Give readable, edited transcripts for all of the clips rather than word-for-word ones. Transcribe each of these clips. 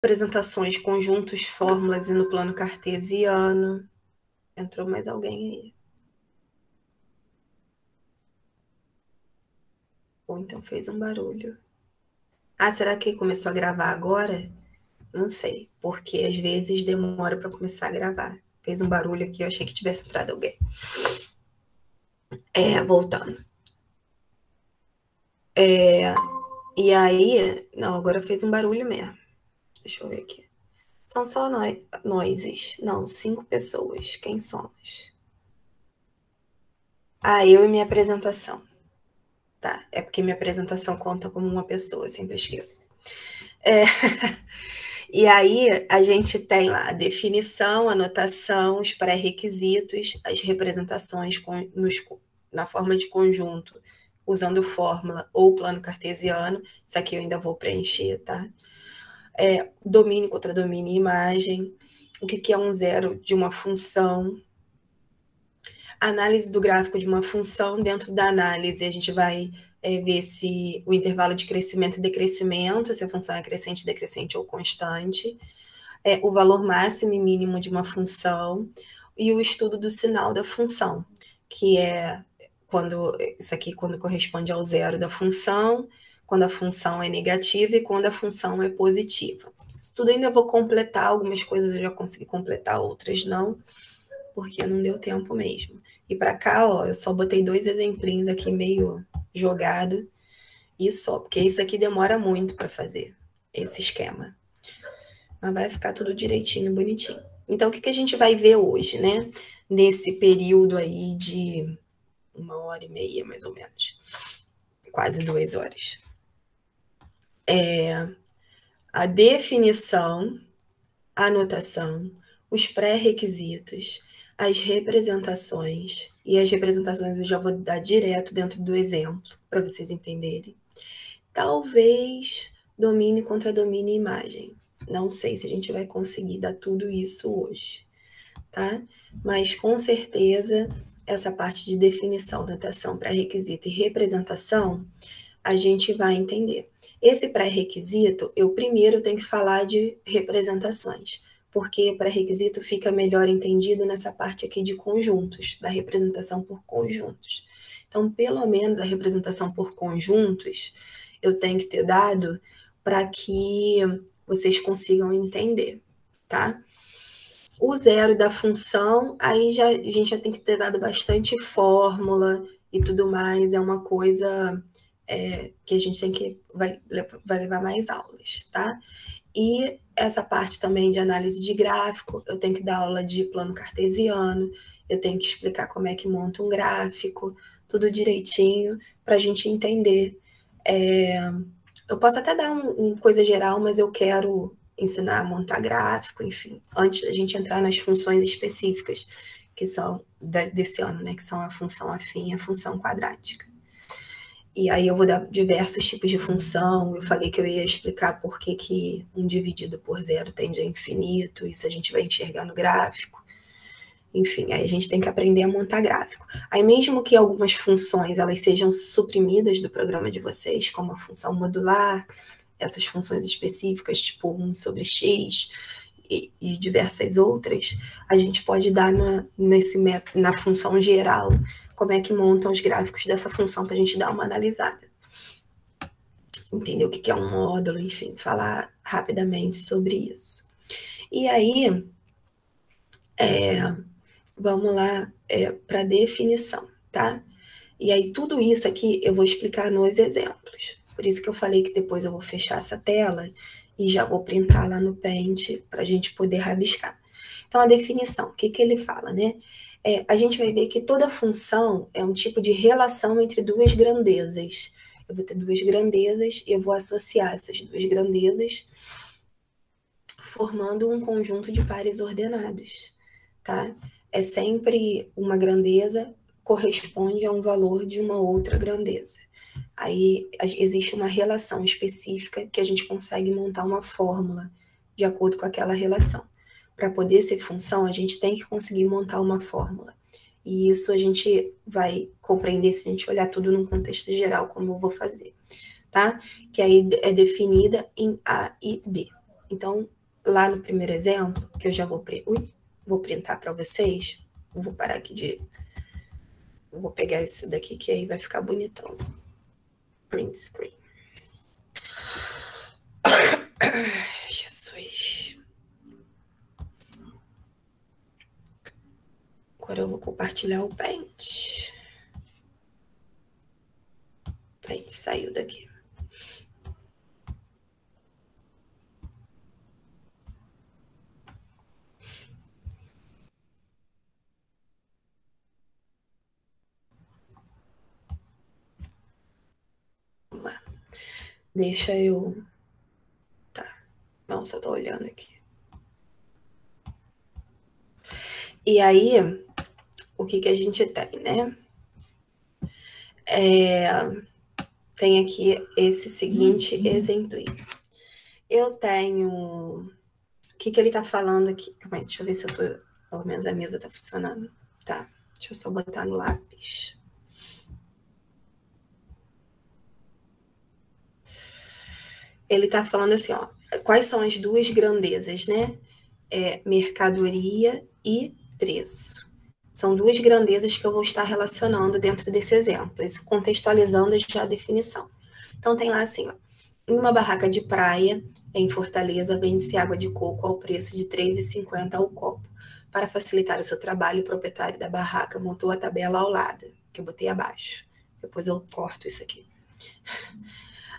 Representações, conjuntos, fórmulas e no plano cartesiano. Entrou mais alguém aí? Ou então fez um barulho. Ah, será que começou a gravar agora? Não sei, porque às vezes demora para começar a gravar. Fez um barulho aqui, eu achei que tivesse entrado alguém. Voltando. E aí, não, agora fez um barulho mesmo. Deixa eu ver aqui. São só nós. Não, 5 pessoas. Quem somos? Ah, eu e minha apresentação. Tá, é porque minha apresentação conta como uma pessoa, sempre esqueço. E aí a gente tem lá a definição, a anotação, os pré-requisitos, as representações na forma de conjunto, usando fórmula ou plano cartesiano. Isso aqui eu ainda vou preencher, tá? Domínio contra domínio e imagem. O que é um zero de uma função? Análise do gráfico de uma função. Dentro da análise, a gente vai ver se o intervalo de crescimento e decrescimento, se a função é crescente, decrescente ou constante, o valor máximo e mínimo de uma função, e o estudo do sinal da função, que é isso aqui quando corresponde ao zero da função, quando a função é negativa e quando a função é positiva. Isso tudo ainda vou completar, algumas coisas eu já consegui completar, outras não, porque não deu tempo mesmo. E para cá, ó, eu só botei 2 exemplinhos aqui meio jogado e só, porque isso aqui demora muito para fazer, esse esquema. Mas vai ficar tudo direitinho, bonitinho. Então, o que a gente vai ver hoje, né? Nesse período aí de 1h30, mais ou menos. Quase 2 horas. A definição, a anotação, os pré-requisitos, as representações. E as representações eu já vou dar direto dentro do exemplo, para vocês entenderem. Talvez domínio contra domínio e imagem. Não sei se a gente vai conseguir dar tudo isso hoje, tá? Mas com certeza essa parte de definição, notação, pré-requisito e representação, a gente vai entender. Esse pré-requisito, eu primeiro tenho que falar de representações, porque pré-requisito fica melhor entendido nessa parte aqui de conjuntos, da representação por conjuntos. Então, pelo menos a representação por conjuntos, eu tenho que ter dado para que vocês consigam entender, tá? O zero da função, aí a gente já tem que ter dado bastante fórmula e tudo mais, é uma coisa que a gente vai levar mais aulas, tá? E essa parte também de análise de gráfico, eu tenho que dar aula de plano cartesiano, eu tenho que explicar como é que monta um gráfico, tudo direitinho, para a gente entender. Eu posso até dar uma coisa geral, mas eu quero ensinar a montar gráfico, enfim, antes da gente entrar nas funções específicas, que são desse ano, né, que são a função afim e a função quadrática. E aí eu vou dar diversos tipos de função, eu falei que eu ia explicar por que um dividido por zero tende a infinito, isso a gente vai enxergar no gráfico. Enfim, aí a gente tem que aprender a montar gráfico. Aí mesmo que algumas funções elas sejam suprimidas do programa de vocês, como a função modular, essas funções específicas, tipo 1 sobre x e diversas outras, a gente pode dar na função geral como é que montam os gráficos dessa função para a gente dar uma analisada. Entender o que é um módulo, enfim, falar rapidamente sobre isso. E aí, vamos lá para a definição, tá? E aí, tudo isso aqui eu vou explicar nos exemplos. Por isso que eu falei que depois eu vou fechar essa tela e já vou printar lá no Paint para a gente poder rabiscar. Então, a definição, o que ele fala, né? A gente vai ver que toda função é um tipo de relação entre duas grandezas. Eu vou ter duas grandezas e eu vou associar essas duas grandezas formando um conjunto de pares ordenados, tá? É sempre uma grandeza corresponde a um valor de uma outra grandeza. Aí existe uma relação específica que a gente consegue montar uma fórmula de acordo com aquela relação. Para poder ser função, a gente tem que conseguir montar uma fórmula. E isso a gente vai compreender se a gente olhar tudo num contexto geral, como eu vou fazer, tá? Que aí é definida em A e B. Então, lá no primeiro exemplo, que eu já vou printar para vocês, eu vou parar aqui eu vou pegar esse daqui que aí vai ficar bonitão. Print screen. Jesus. Agora eu vou compartilhar o Paint. O Paint saiu daqui. Vamos lá. Deixa eu... Tá. Não, só tô olhando aqui. E aí, o que a gente tem, né? Tem aqui esse seguinte exemplinho. Eu tenho... O que ele tá falando aqui? Calma aí, deixa eu ver se eu tô... Pelo menos a mesa tá funcionando. Tá, deixa eu só botar no lápis. Ele tá falando assim, ó, quais são as duas grandezas, né? Mercadoria e preço. São duas grandezas que eu vou estar relacionando dentro desse exemplo, isso contextualizando já a definição. Então, tem lá assim, ó, em uma barraca de praia, em Fortaleza, vende-se água de coco ao preço de R$ 3,50 ao copo. Para facilitar o seu trabalho, o proprietário da barraca montou a tabela ao lado, que eu botei abaixo. Depois eu corto isso aqui.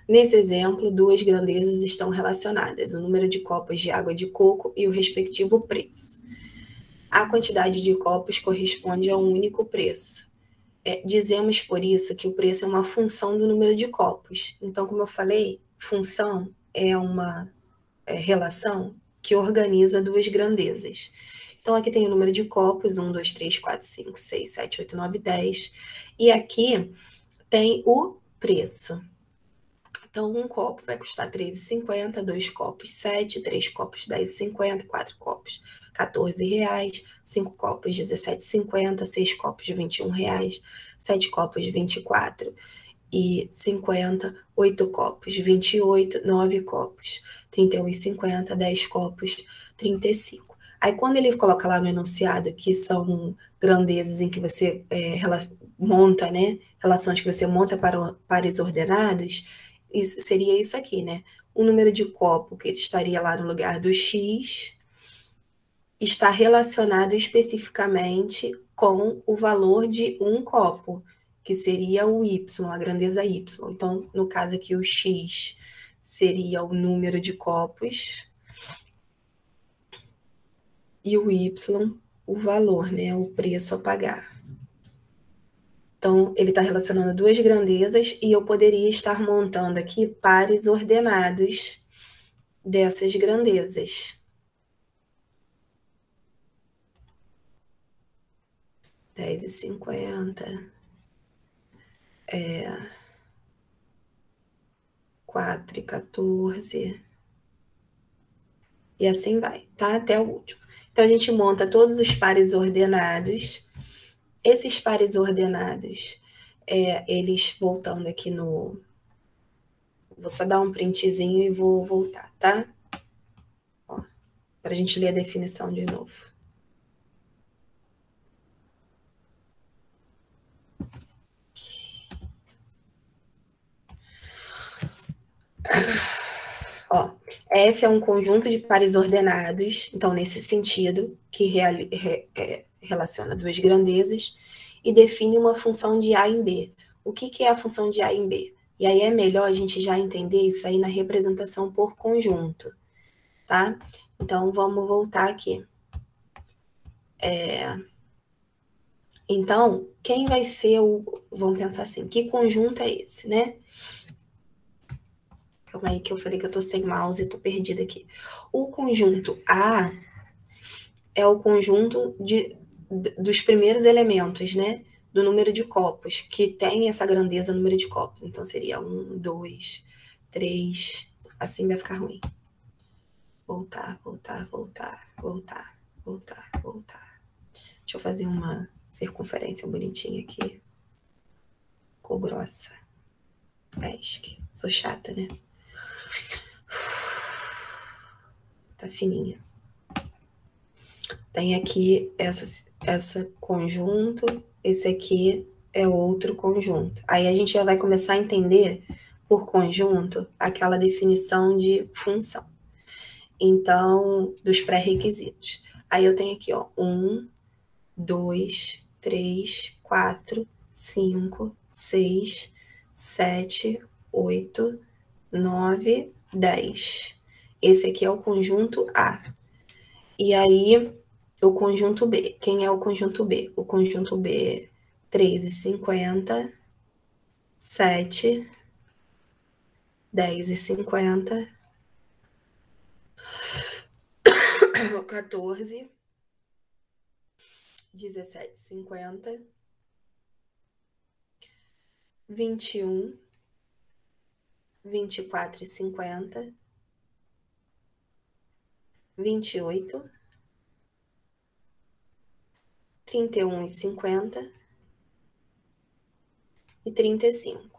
Nesse exemplo, duas grandezas estão relacionadas, o número de copos de água de coco e o respectivo preço. A quantidade de copos corresponde a um único preço. Dizemos, por isso, que o preço é uma função do número de copos. Então, como eu falei, função é uma relação que organiza duas grandezas. Então, aqui tem o número de copos, 1, 2, 3, 4, 5, 6, 7, 8, 9, 10. E aqui tem o preço. Então, um copo vai custar R$ 3,50, 2 copos 7, 3 copos R$ 10,50, 4 copos R$ 14,00, 5 copos R$ 17,50, 6 copos R$ 21,00, 7 copos R$ 24,50, 8 copos R$ 28, 9 copos R$ 31,50, 10 copos R$ 35. Aí, quando ele coloca lá no enunciado que são grandezas em que você monta, né? Relações que você monta para pares ordenados, seria isso aqui, né? O número de copo que estaria lá no lugar do X está relacionado especificamente com o valor de um copo, que seria o Y, a grandeza Y. Então, no caso aqui, o X seria o número de copos e o Y, o valor, né? O preço a pagar. Então, ele está relacionando duas grandezas e eu poderia estar montando aqui pares ordenados dessas grandezas. 10,50, 4,14, e assim vai, tá? Até o último. Então, a gente monta todos os pares ordenados. Esses pares ordenados, eles voltando aqui no... Vou só dar um printzinho e vou voltar, tá? Ó, pra gente ler a definição de novo. Ó, F é um conjunto de pares ordenados, então, nesse sentido, que relaciona duas grandezas, e define uma função de A em B. O que é a função de A em B? E aí é melhor a gente já entender isso aí na representação por conjunto, tá? Então, vamos voltar aqui. Então, quem vai ser o... Vamos pensar assim, que conjunto é esse, né? Calma aí que eu falei que eu tô sem mouse e tô perdida aqui. O conjunto A é o conjunto dos primeiros elementos, né? Do número de copos, que tem essa grandeza número de copos. Então, seria 1, 2, 3, assim vai ficar ruim. Voltar, voltar, voltar, voltar, voltar, voltar. Deixa eu fazer uma circunferência bonitinha aqui. Cor grossa. Acho que sou chata, né? tá fininha. Tem aqui essa conjunto, esse aqui é outro conjunto. Aí a gente já vai começar a entender, por conjunto, aquela definição de função. Então, dos pré-requisitos. Aí eu tenho aqui, ó, 1, 2, 3, 4, 5, 6, 7, 8, 9, 10. Esse aqui é o conjunto A. E aí, o conjunto B. Quem é o conjunto B? O conjunto B é 3,50, 7, 10,50, 14, 17,50, 21, 24,50, 28, 31,50 e 35.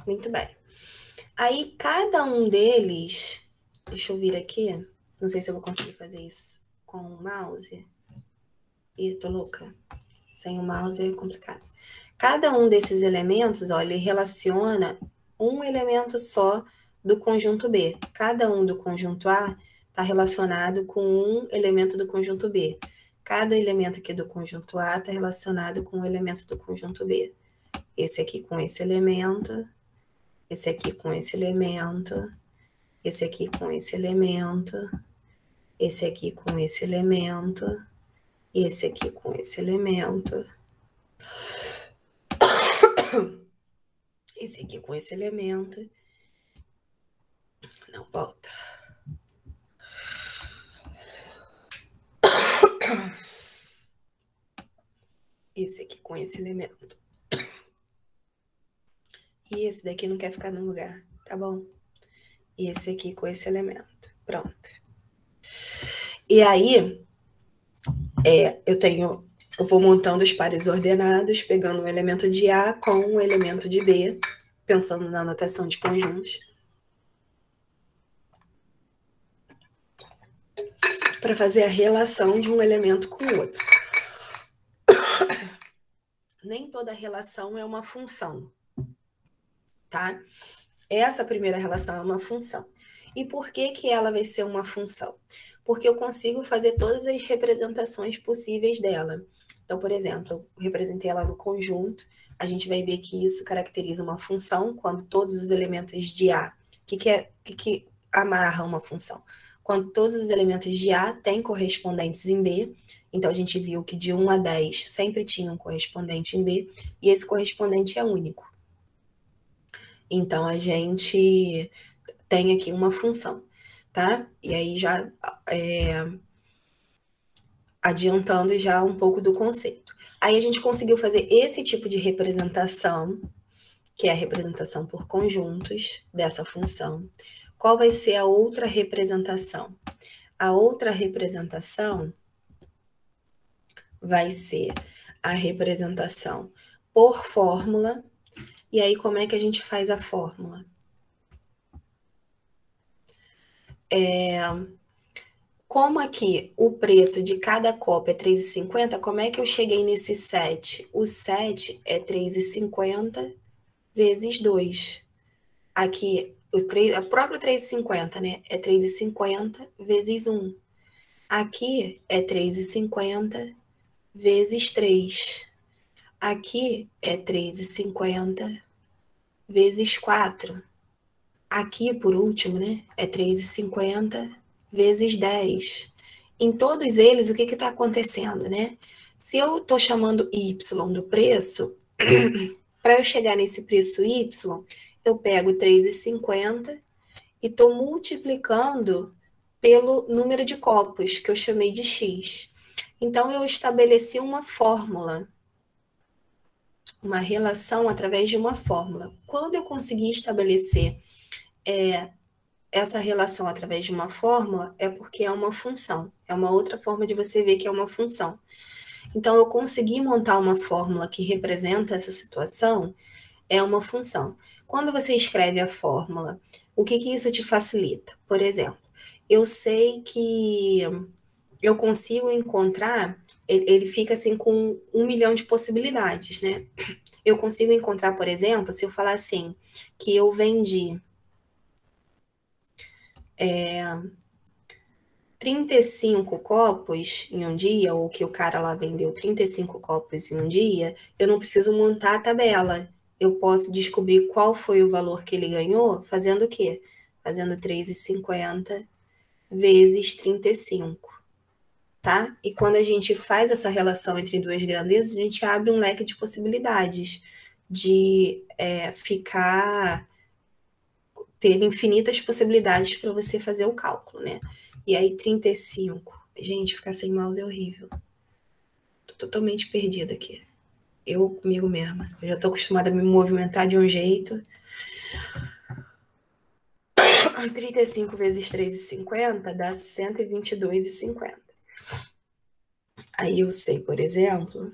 Muito bem. Aí, cada um deles... Deixa eu vir aqui. Não sei se eu vou conseguir fazer isso com o mouse. Ih, tô louca. Sem o mouse é complicado. Cada um desses elementos, ó, ele relaciona um elemento só do conjunto B. Cada um do conjunto A está relacionado com um elemento do conjunto B. Cada elemento aqui do conjunto A está relacionado com um elemento do conjunto B. Esse aqui com esse elemento, esse aqui com esse elemento, esse aqui com esse elemento, esse aqui com esse elemento, e esse aqui com esse elemento, esse aqui com esse elemento. Não, volta. Esse aqui com esse elemento. E esse daqui não quer ficar no lugar, tá bom? E esse aqui com esse elemento. Pronto. E aí, eu vou montando os pares ordenados, pegando um elemento de A com um elemento de B, pensando na notação de conjuntos, para fazer a relação de um elemento com o outro. Nem toda relação é uma função, tá? Essa primeira relação é uma função. E por que que ela vai ser uma função? Porque eu consigo fazer todas as representações possíveis dela. Então, por exemplo, eu representei ela no conjunto, a gente vai ver que isso caracteriza uma função quando todos os elementos de A... O que amarra uma função? Quando todos os elementos de A têm correspondentes em B, então a gente viu que de 1 a 10 sempre tinha um correspondente em B, e esse correspondente é único. Então, a gente tem aqui uma função, tá? E aí, já adiantando já um pouco do conceito. Aí, a gente conseguiu fazer esse tipo de representação, que é a representação por conjuntos dessa função. Qual vai ser a outra representação? A outra representação vai ser a representação por fórmula. E aí, como é que a gente faz a fórmula? Como aqui o preço de cada copo é 3,50, como é que eu cheguei nesse 7? O 7 é 3,50 vezes 2. Aqui, o próprio 3,50, né? É 3,50 vezes 1. Aqui é 3,50 vezes 3. Aqui é 3,50 vezes 4. Aqui, por último, né? É 3,50 vezes 10. Em todos eles, o que está acontecendo, né? Se eu estou chamando Y do preço, para eu chegar nesse preço Y, eu pego 3,50 e estou multiplicando pelo número de copos, que eu chamei de X. Então, eu estabeleci uma fórmula, uma relação através de uma fórmula. Quando eu conseguir estabelecer essa relação através de uma fórmula, é porque é uma função. É uma outra forma de você ver que é uma função. Então, eu consegui montar uma fórmula que representa essa situação, é uma função. Quando você escreve a fórmula, o que isso te facilita? Por exemplo, eu sei que eu consigo encontrar, ele fica assim com 1 milhão de possibilidades, né? Eu consigo encontrar, por exemplo, se eu falar assim, que eu vendi 35 copos em um dia, ou que o cara lá vendeu 35 copos em um dia, eu não preciso montar a tabela. Eu posso descobrir qual foi o valor que ele ganhou fazendo o quê? Fazendo 3,50 vezes 35, tá? E quando a gente faz essa relação entre duas grandezas, a gente abre um leque de possibilidades de ter infinitas possibilidades para você fazer o cálculo, né? E aí 35. Gente, ficar sem mouse é horrível. Tô totalmente perdida aqui. Eu comigo mesma. Eu já tô acostumada a me movimentar de um jeito. 35 vezes 3,50 dá 122,50. Aí eu sei, por exemplo,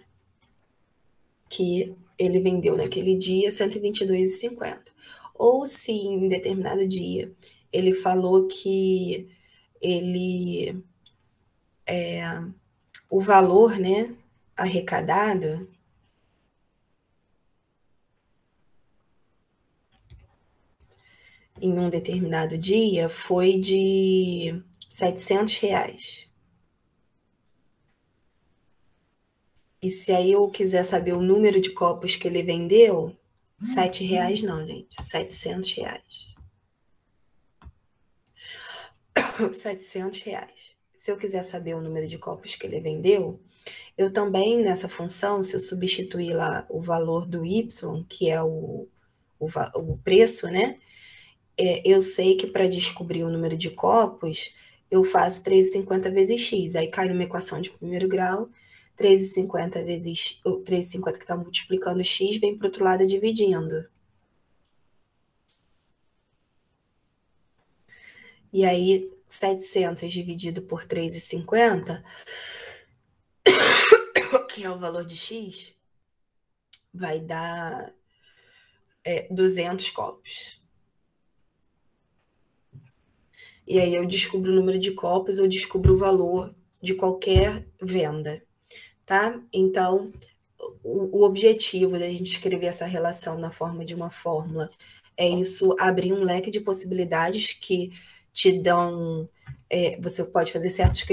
que ele vendeu naquele dia 122,50. Ou se em determinado dia ele falou que o valor, né, arrecadado em um determinado dia foi de R$ 700. E se aí eu quiser saber o número de copos que ele vendeu, R$ 7 não, gente, R$ 700. R$ 700. Se eu quiser saber o número de copos que ele vendeu, eu também, nessa função, se eu substituir lá o valor do Y, que é o preço, né? Eu sei que para descobrir o número de copos, eu faço 3,50 vezes x. Aí cai numa equação de primeiro grau, 3,50 vezes... O 3,50 que está multiplicando x, vem para o outro lado dividindo. E aí, 700 dividido por 3,50, que é o valor de x, vai dar 200 copos. E aí eu descubro o número de copos, eu descubro o valor de qualquer venda, tá? Então, o objetivo da gente escrever essa relação na forma de uma fórmula é isso, abrir um leque de possibilidades que te dão... você pode fazer certos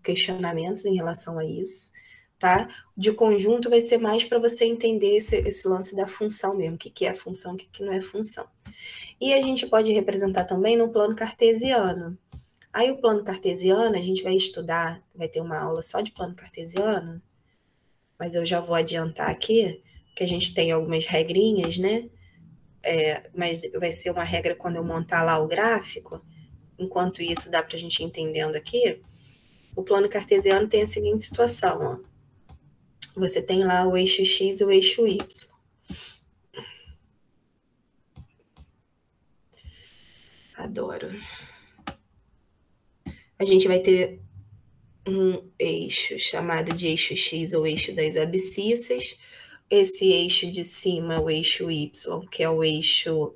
questionamentos em relação a isso, tá? De conjunto vai ser mais para você entender esse lance da função mesmo, o que é função, o que não é função. E a gente pode representar também no plano cartesiano. Aí o plano cartesiano, a gente vai estudar, vai ter uma aula só de plano cartesiano, mas eu já vou adiantar aqui, que a gente tem algumas regrinhas, né? Mas vai ser uma regra quando eu montar lá o gráfico. Enquanto isso, dá para a gente ir entendendo aqui. O plano cartesiano tem a seguinte situação, ó. Você tem lá o eixo X e o eixo Y. Adoro. A gente vai ter um eixo chamado de eixo X ou eixo das abscissas. Esse eixo de cima é o eixo Y, que é o eixo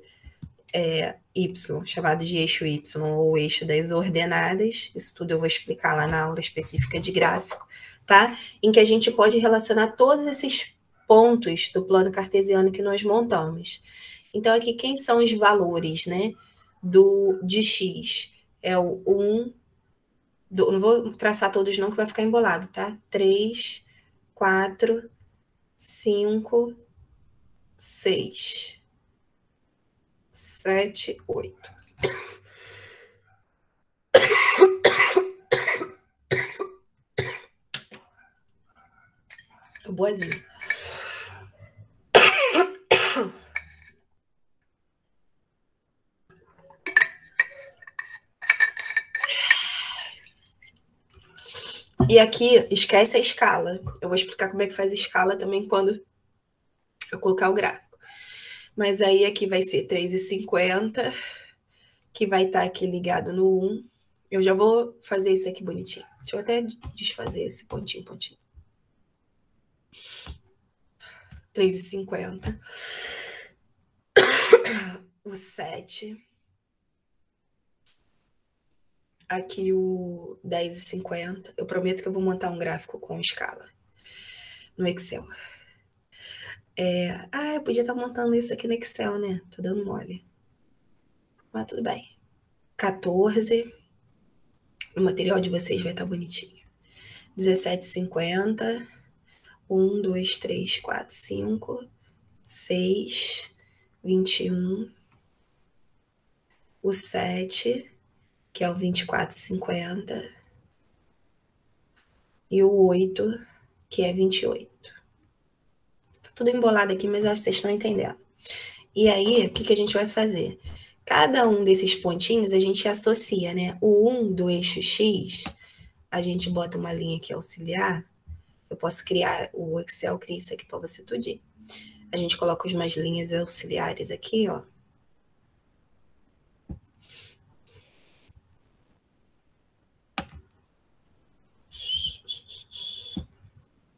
Y, chamado de eixo Y ou eixo das ordenadas. Isso tudo eu vou explicar lá na aula específica de gráfico, tá? Em que a gente pode relacionar todos esses pontos do plano cartesiano que nós montamos. Então, aqui, quem são os valores, né, de x? É o 1, não vou traçar todos não, que vai ficar embolado, tá? 3, 4, 5, 6, 7, 8. Tô boazinha. E aqui, esquece a escala. Eu vou explicar como é que faz escala também quando eu colocar o gráfico. Mas aí aqui vai ser 3,50, que vai estar aqui ligado no 1. Eu já vou fazer isso aqui bonitinho. Deixa eu até desfazer esse pontinho. 3,50. o 7, aqui o 10,50. Eu prometo que eu vou montar um gráfico com escala no Excel. Eu podia estar montando isso aqui no Excel, né? Tô dando mole. Mas tudo bem. 14. O material de vocês vai estar bonitinho. 17,50. 1, 2, 3, 4, 5, 6, 21. O 7, que é o 24,50. E o 8, que é 28. Tá tudo embolado aqui, mas eu acho que vocês estão entendendo. E aí, o que a gente vai fazer? Cada um desses pontinhos a gente associa, né? O 1 do eixo X, a gente bota uma linha aqui auxiliar. Eu posso criar, o Excel cria isso aqui para você tudinho. A gente coloca umas linhas auxiliares aqui, ó.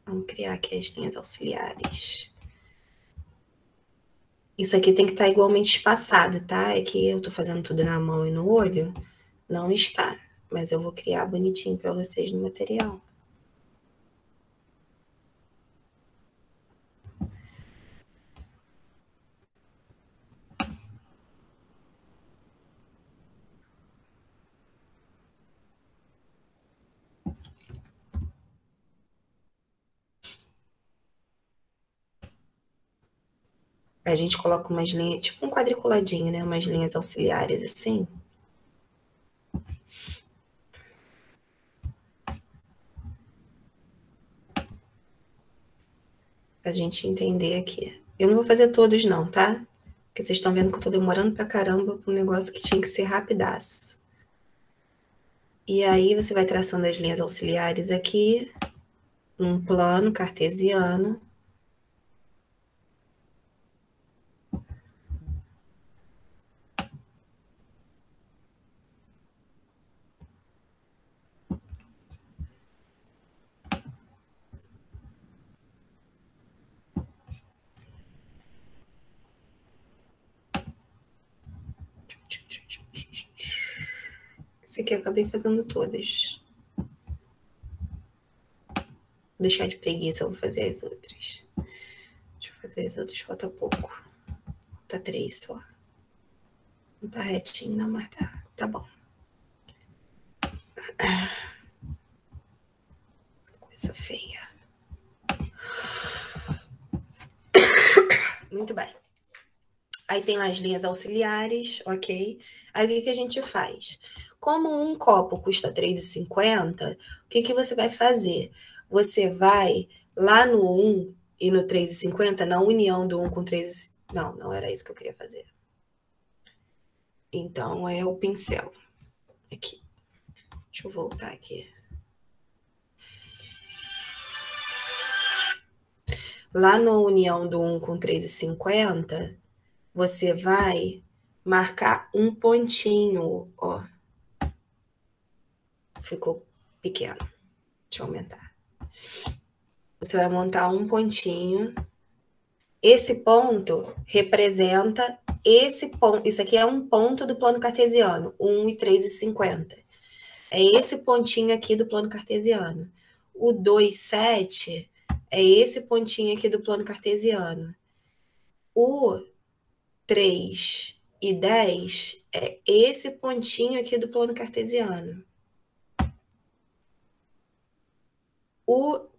Vamos criar aqui as linhas auxiliares. Isso aqui tem que estar igualmente espaçado, tá? É que eu tô fazendo tudo na mão e no olho. Não está. Mas eu vou criar bonitinho para vocês no material. A gente coloca umas linhas, tipo um quadriculadinho, né? Umas linhas auxiliares assim. Pra gente entender aqui. Eu não vou fazer todos não, tá? Porque vocês estão vendo que eu tô demorando pra caramba pra um negócio que tinha que ser rapidaço. E aí você vai traçando as linhas auxiliares aqui, num plano cartesiano. Esse aqui eu acabei fazendo todas. Vou deixar de preguiça, eu vou fazer as outras. Deixa eu fazer as outras, falta pouco. Falta 3 só. Não tá retinho não, mas tá bom. Coisa feia. Muito bem. Aí tem lá as linhas auxiliares, ok? Aí o que a gente faz? Como um copo custa R$3,50, o que você vai fazer? Você vai lá no 1 e no 3,50, na união do 1 com 3. Não era isso que eu queria fazer. Então é o pincel. Aqui. Deixa eu voltar aqui. Lá na união do 1 com 3,50, você vai marcar um pontinho, ó. Ficou pequeno. Deixa eu aumentar. Você vai montar um pontinho. Esse ponto representa esse ponto. Isso aqui é um ponto do plano cartesiano, 1 e 3,50. É esse pontinho aqui do plano cartesiano. O 2,7 é esse pontinho aqui do plano cartesiano. O 3 e 10 é esse pontinho aqui do plano cartesiano. O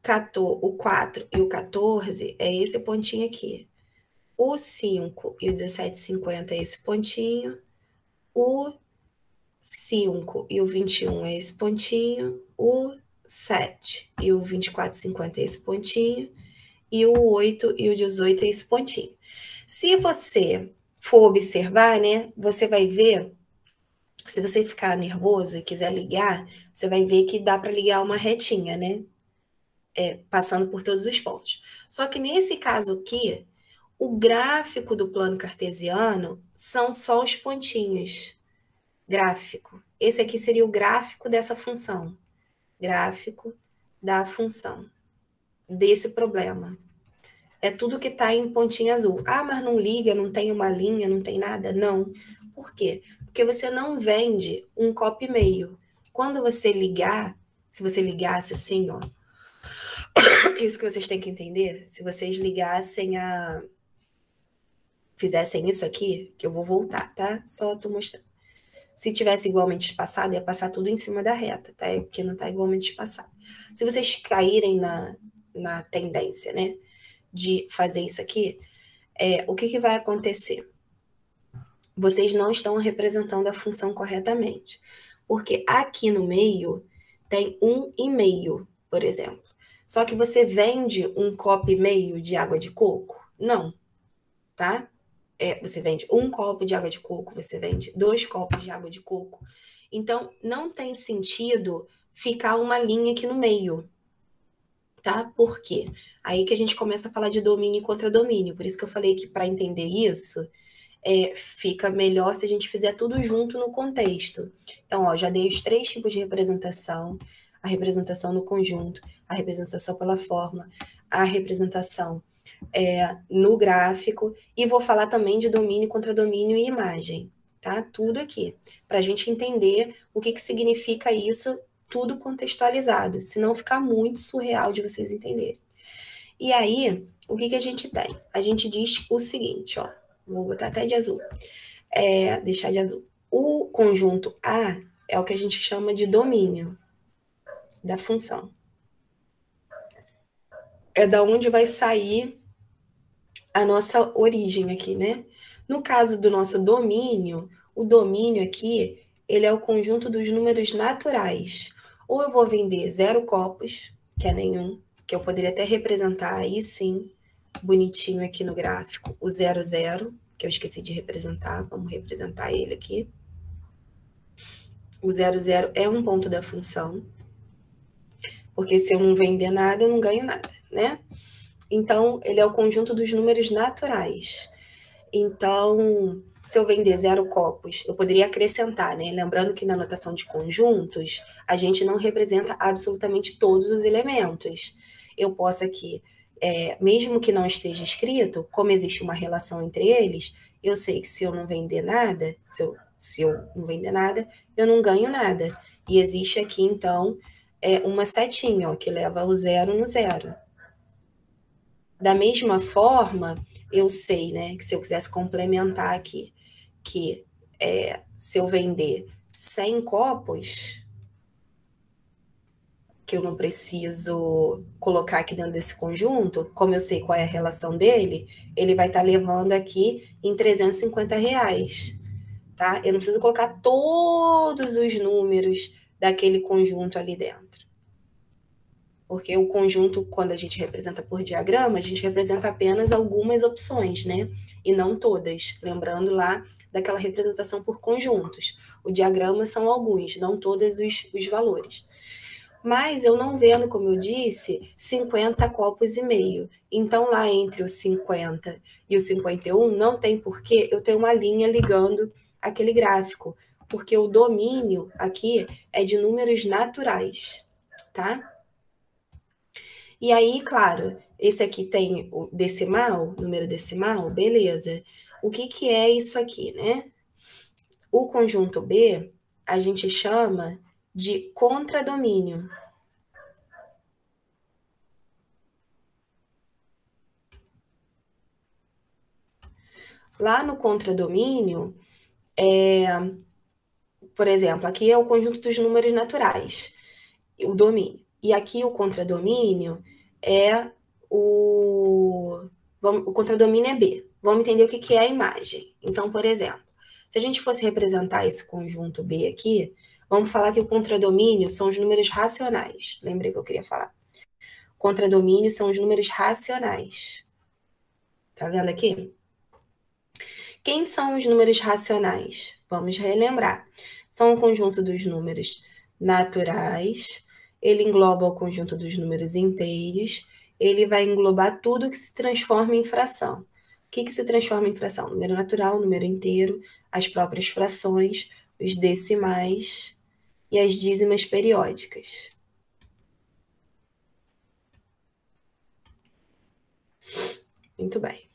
4 e o 14 é esse pontinho aqui. O 5 e o 17,50 é esse pontinho. O 5 e o 21 é esse pontinho. O 7 e o 24,50 é esse pontinho. E o 8 e o 18 é esse pontinho. Se você for observar, né, você vai ver, se você ficar nervoso e quiser ligar, você vai ver que dá para ligar uma retinha, né? Passando por todos os pontos. Só que nesse caso aqui, o gráfico do plano cartesiano são só os pontinhos. Gráfico. Esse aqui seria o gráfico dessa função. Gráfico da função. Desse problema. É tudo que está em pontinha azul. Ah, mas não liga, não tem uma linha, não tem nada? Não. Por quê? Porque você não vende um copo e meio. Quando você ligar, se você ligasse assim, ó, isso que vocês têm que entender, se vocês ligassem fizessem isso aqui, que eu vou voltar, tá? Só tô mostrando. Se tivesse igualmente espaçado, ia passar tudo em cima da reta, tá? Porque não tá igualmente espaçado. Se vocês caírem na tendência, né, de fazer isso aqui, o que vai acontecer? Vocês não estão representando a função corretamente. Porque aqui no meio tem 1,5, por exemplo. Só que você vende um copo e meio de água de coco? Não, tá? Você vende um copo de água de coco, você vende 2 copos de água de coco. Então, não tem sentido ficar uma linha aqui no meio, tá? Por quê? Aí que a gente começa a falar de domínio e contra domínio. Por isso que eu falei que para entender isso, fica melhor se a gente fizer tudo junto no contexto. Então, ó, já dei os 3 tipos de representação: a representação no conjunto, a representação pela forma, a representação no gráfico, e vou falar também de domínio, contra domínio e imagem, tá? Tudo aqui, para a gente entender o que significa isso, tudo contextualizado, senão ficar muito surreal de vocês entenderem. E aí, o que a gente tem? A gente diz o seguinte, ó, vou botar até de azul, deixar de azul. O conjunto A é o que a gente chama de domínio da função. É da onde vai sair a nossa origem aqui, né? No caso do nosso domínio, o domínio aqui, ele é o conjunto dos números naturais. Ou eu vou vender 0 copos, que é nenhum, que eu poderia até representar aí sim, bonitinho aqui no gráfico, o 0, 0, que eu esqueci de representar, vamos representar ele aqui. O 0, 0 é um ponto da função, porque se eu não vender nada, eu não ganho nada, né? Então, ele é o conjunto dos números naturais. Então, se eu vender 0 copos, eu poderia acrescentar, né? Lembrando que na notação de conjuntos, a gente não representa absolutamente todos os elementos. Eu posso aqui, mesmo que não esteja escrito, como existe uma relação entre eles, eu sei que se eu não vender nada, se eu não vender nada, eu não ganho nada. E existe aqui, então, uma setinha, ó, que leva o 0 no 0. Da mesma forma, eu sei, né, que se eu quisesse complementar aqui, que se eu vender 100 copos, que eu não preciso colocar aqui dentro desse conjunto, como eu sei qual é a relação dele, ele vai estar levando aqui em R$350, tá? Eu não preciso colocar todos os números daquele conjunto ali dentro. Porque o conjunto, quando a gente representa por diagrama, a gente representa apenas algumas opções, né? E não todas. Lembrando lá daquela representação por conjuntos. O diagrama são alguns, não todos os valores. Mas eu não vendo, como eu disse, 50 copos e meio. Então, lá entre o 50 e o 51, não tem porquê eu ter uma linha ligando aquele gráfico. Porque o domínio aqui é de números naturais, tá? E aí, claro, esse aqui tem o decimal, número decimal, beleza. O que é isso aqui, né? O conjunto B, a gente chama de contradomínio. Lá no contradomínio, por exemplo, aqui é o conjunto dos números naturais, o domínio. E aqui o contradomínio é o contradomínio é B. Vamos entender o que é a imagem. Então, por exemplo, se a gente fosse representar esse conjunto B aqui, vamos falar que o contradomínio são os números racionais. Lembrei que eu queria falar. Contradomínio são os números racionais. Tá vendo aqui? Quem são os números racionais? Vamos relembrar. São o conjunto dos números naturais, ele engloba o conjunto dos números inteiros, ele vai englobar tudo que se transforma em fração. O que se transforma em fração? Número natural, número inteiro, as próprias frações, os decimais e as dízimas periódicas. Muito bem.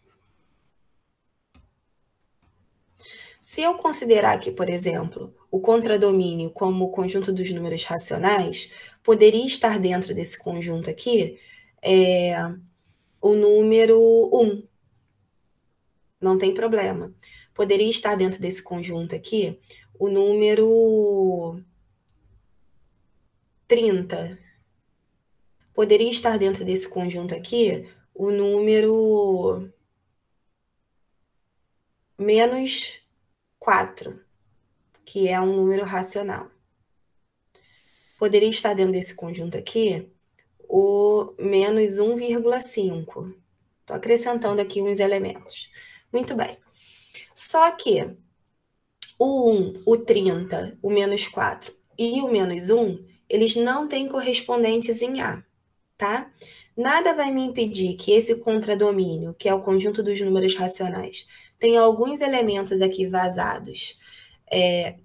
Se eu considerar aqui, por exemplo, o contradomínio como o conjunto dos números racionais, poderia estar dentro desse conjunto aqui o número 1. Não tem problema. Poderia estar dentro desse conjunto aqui o número 30. Poderia estar dentro desse conjunto aqui o número menos 4, que é um número racional. Poderia estar dentro desse conjunto aqui o menos 1,5. Estou acrescentando aqui uns elementos. Muito bem. Só que o 1, o 30, o menos 4 e o menos 1, eles não têm correspondentes em A, tá? Nada vai me impedir que esse contradomínio, que é o conjunto dos números racionais, tenha alguns elementos aqui vazados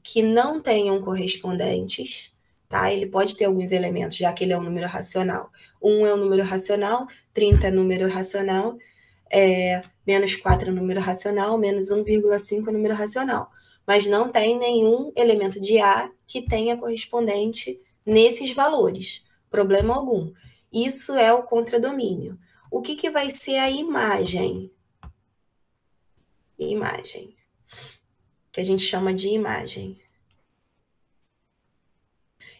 que não tenham correspondentes, tá? Ele pode ter alguns elementos, já que ele é um número racional. 1 é um número racional, 30 é um número racional, menos 4 é um número racional, menos 1,5 é um número racional. Mas não tem nenhum elemento de A que tenha correspondente nesses valores. Problema algum. Isso é o contradomínio. O que vai ser a imagem? Imagem. Que a gente chama de imagem.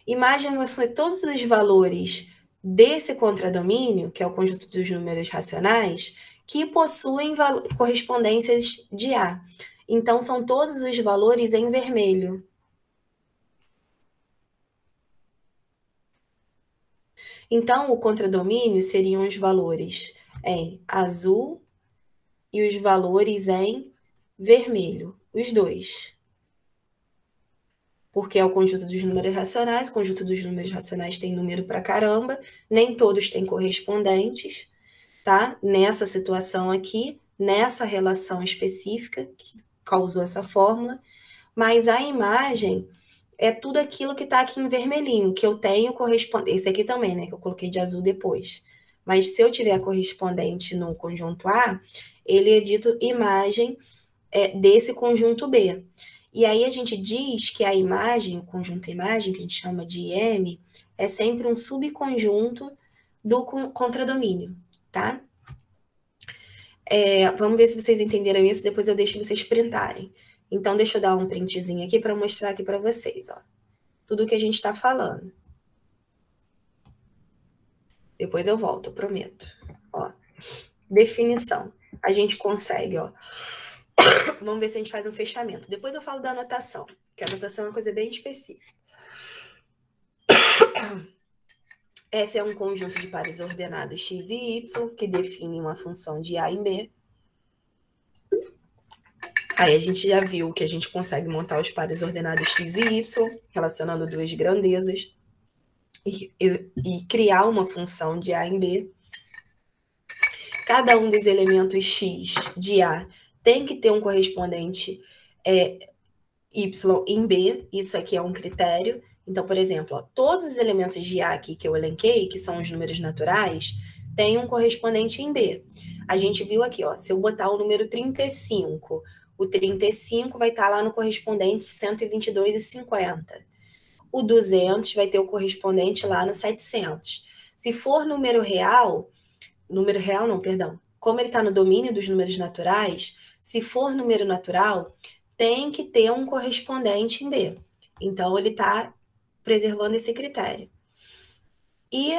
Imagem vão ser todos os valores desse contradomínio, que é o conjunto dos números racionais, que possuem correspondências de A. Então, são todos os valores em vermelho. Então, o contradomínio seriam os valores em azul e os valores em vermelho, os dois. Porque é o conjunto dos números racionais, o conjunto dos números racionais tem número pra caramba, nem todos têm correspondentes, tá? Nessa situação aqui, nessa relação específica que causou essa fórmula, mas a imagem é tudo aquilo que está aqui em vermelhinho, que eu tenho correspondente. Esse aqui também, né? Que eu coloquei de azul depois. Mas se eu tiver correspondente no conjunto A, ele é dito imagem desse conjunto B. E aí a gente diz que a imagem, o conjunto imagem, que a gente chama de IM, é sempre um subconjunto do contradomínio, tá? Vamos ver se vocês entenderam isso, depois eu deixo vocês printarem. Então, deixa eu dar um printzinho aqui para mostrar aqui para vocês, ó. Tudo que a gente está falando. Depois eu volto, eu prometo. Ó, definição. A gente consegue, ó. Vamos ver se a gente faz um fechamento. Depois eu falo da anotação, que a anotação é uma coisa bem específica. F é um conjunto de pares ordenados x e y, que define uma função de A em B. Aí a gente já viu que a gente consegue montar os pares ordenados x e y, relacionando duas grandezas, e criar uma função de A em B. Cada um dos elementos x de A tem que ter um correspondente y em B, isso aqui é um critério. Então, por exemplo, ó, todos os elementos de A aqui que eu elenquei, que são os números naturais, têm um correspondente em B. A gente viu aqui, ó, se eu botar o número 35, o 35 vai estar lá no correspondente 122,50. O 200 vai ter o correspondente lá no 700. Se for número real não, perdão. Como ele está no domínio dos números naturais, se for número natural, tem que ter um correspondente em B. Então, ele está preservando esse critério. E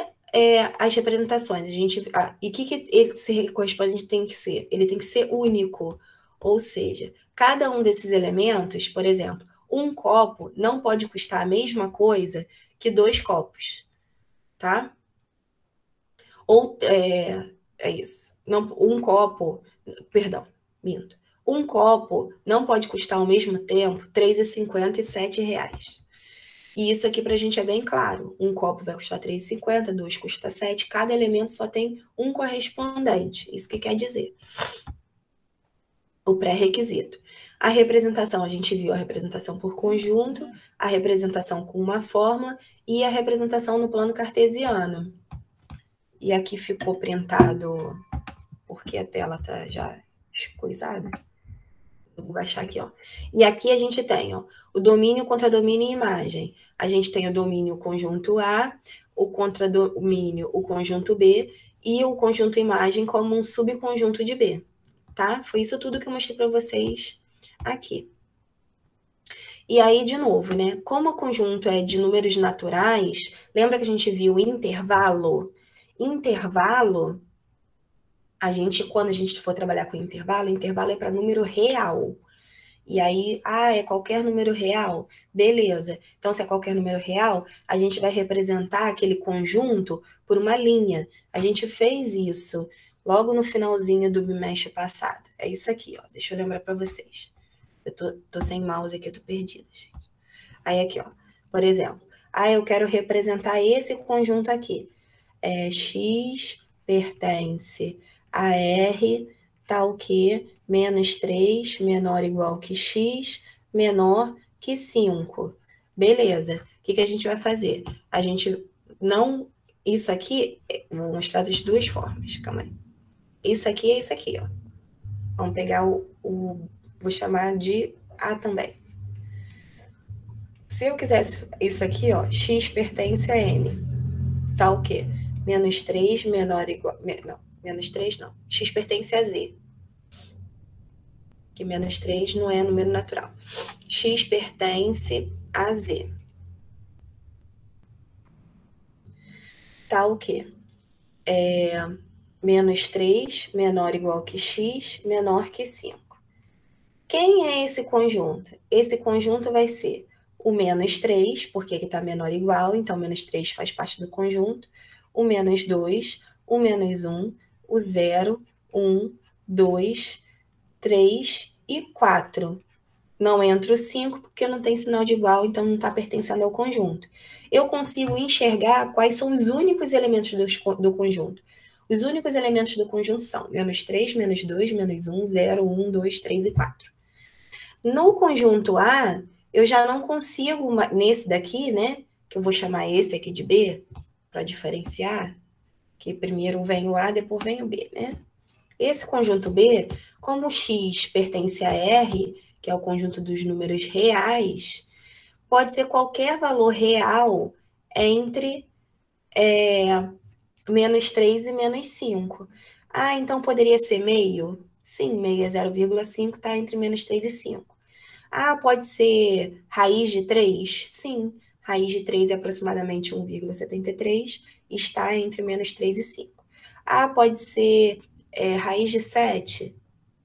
as representações, e o que esse correspondente tem que ser? Ele tem que ser único, ou seja, cada um desses elementos, por exemplo, um copo não pode custar a mesma coisa que 2 copos, tá? Ou, é isso. Não, um copo não pode custar ao mesmo tempo R$3,50 e R$7. E isso aqui pra gente é bem claro. Um copo vai custar R$3,50, 2 custa 7, cada elemento só tem um correspondente. Isso que quer dizer. O pré-requisito. A representação, a gente viu a representação por conjunto, a representação com uma fórmula e a representação no plano cartesiano. E aqui ficou printado porque a tela tá já coisada. Eu vou baixar aqui, ó. E aqui a gente tem, ó, o domínio, contradomínio e imagem. A gente tem o domínio conjunto A, o contradomínio o conjunto B e o conjunto imagem como um subconjunto de B, tá? Foi isso tudo que eu mostrei para vocês aqui. E aí, de novo, né? Como o conjunto é de números naturais, lembra que a gente viu intervalo? Intervalo, quando a gente for trabalhar com intervalo é para número real. E aí, é qualquer número real? Beleza. Então, se é qualquer número real, a gente vai representar aquele conjunto por uma linha. A gente fez isso logo no finalzinho do bimestre passado. É isso aqui, ó. Deixa eu lembrar para vocês. Eu tô sem mouse aqui, eu tô perdida, gente. Aí aqui, ó. Por exemplo, eu quero representar esse conjunto aqui. X pertence a R, tal que menos 3 menor ou igual que X, menor que 5. Beleza. O que a gente vai fazer? A gente não... Isso aqui, vou mostrar das duas formas. Calma aí. Isso aqui é isso aqui, ó. Vamos pegar vou chamar de A também. Se eu quisesse isso aqui, ó, X pertence a N, tá o quê? Menos 3 menor ou igual... Não, menos 3 não. X pertence a Z. Que menos 3 não é número natural. X pertence a Z. Tá o quê? Menos 3 menor ou igual que X, menor que 5. Quem é esse conjunto? Esse conjunto vai ser o menos 3, porque aqui está menor ou igual, então menos 3 faz parte do conjunto, o menos 2, o menos 1, o 0, 1, 2, 3 e 4. Não entra o 5 porque não tem sinal de igual, então não está pertencendo ao conjunto. Eu consigo enxergar quais são os únicos elementos do conjunto. Os únicos elementos do conjunto são menos 3, menos 2, menos 1, 0, 1, 2, 3 e 4. No conjunto A, eu já não consigo, nesse daqui, né, que eu vou chamar esse aqui de B, para diferenciar, que primeiro vem o A, depois vem o B, né? Esse conjunto B, como X pertence a R, que é o conjunto dos números reais, pode ser qualquer valor real entre menos 3 e menos 5. Então poderia ser meio? Sim, meio é 0,5, está entre menos 3 e 5. Pode ser raiz de 3? Sim, raiz de 3 é aproximadamente 1,73, está entre menos 3 e 5. Pode ser raiz de 7?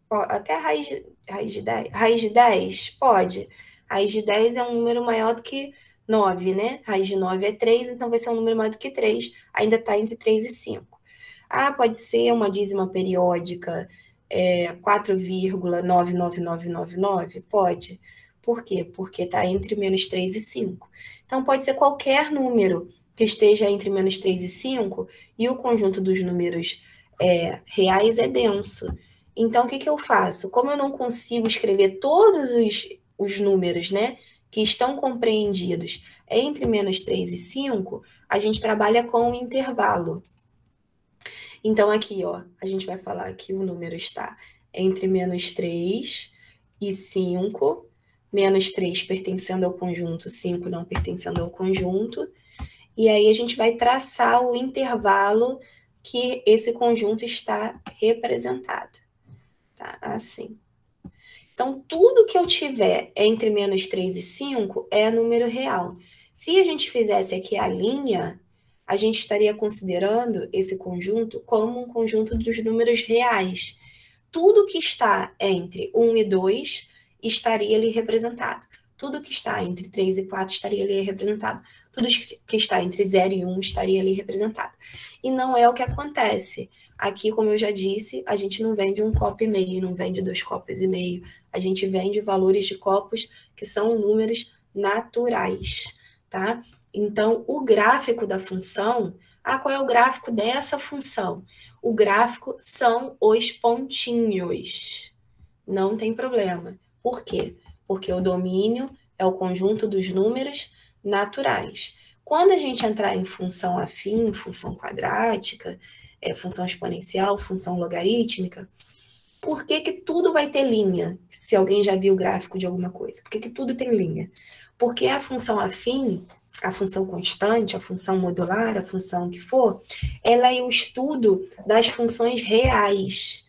Até raiz de 10? Raiz de 10? Pode. Raiz de 10 é um número maior do que 9, né? Raiz de 9 é 3, então vai ser um número maior do que 3, ainda está entre 3 e 5. Pode ser uma dízima periódica, 4,99999? Pode. Por quê? Porque está entre menos 3 e 5. Então, pode ser qualquer número que esteja entre menos 3 e 5, e o conjunto dos números reais é denso. Então, o que eu faço? Como eu não consigo escrever todos os números, né, que estão compreendidos entre menos 3 e 5, a gente trabalha com o intervalo. Então, aqui, ó, a gente vai falar que o número está entre menos 3 e 5, menos 3 pertencendo ao conjunto, 5 não pertencendo ao conjunto, e aí a gente vai traçar o intervalo que esse conjunto está representado, tá? Assim. Então, tudo que eu tiver entre menos 3 e 5 é número real. Se a gente fizesse aqui a linha, a gente estaria considerando esse conjunto como um conjunto dos números reais. Tudo que está entre 1 e 2 estaria ali representado. Tudo que está entre 3 e 4 estaria ali representado. Tudo que está entre 0 e 1 estaria ali representado. E não é o que acontece. Aqui, como eu já disse, a gente não vende 1 copo e meio, não vende 2 copos e meio. A gente vende valores de copos que são números naturais, tá? Então, o gráfico da função... qual é o gráfico dessa função? O gráfico são os pontinhos. Não tem problema. Por quê? Porque o domínio é o conjunto dos números naturais. Quando a gente entrar em função afim, função quadrática, função exponencial, função logarítmica, por que que tudo vai ter linha? Se alguém já viu o gráfico de alguma coisa, por que que tudo tem linha? Porque a função afim, a função constante, a função modular, a função que for, ela é o estudo das funções reais.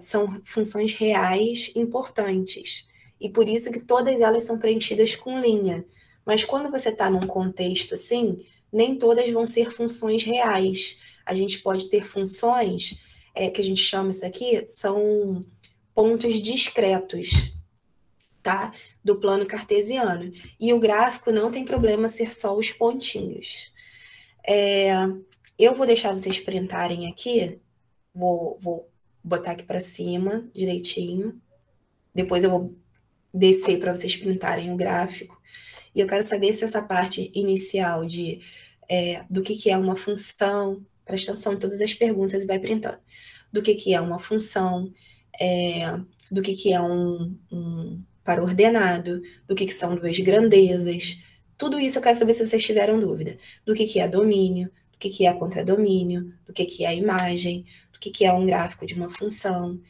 São funções reais importantes. E por isso que todas elas são preenchidas com linha. Mas quando você está num contexto assim, nem todas vão ser funções reais. A gente pode ter funções, que a gente chama isso aqui, são pontos discretos, tá? Do plano cartesiano. E o gráfico não tem problema ser só os pontinhos. Eu vou deixar vocês printarem aqui, vou botar aqui para cima direitinho. Depois eu vou descer para vocês printarem o gráfico. E eu quero saber se essa parte inicial do que é uma função, presta atenção em todas as perguntas e vai printando. Do que é uma função, do que é um par ordenado, do que são duas grandezas. Tudo isso eu quero saber se vocês tiveram dúvida. Do que é domínio, do que é contradomínio, do que é imagem, do que é um gráfico de uma função,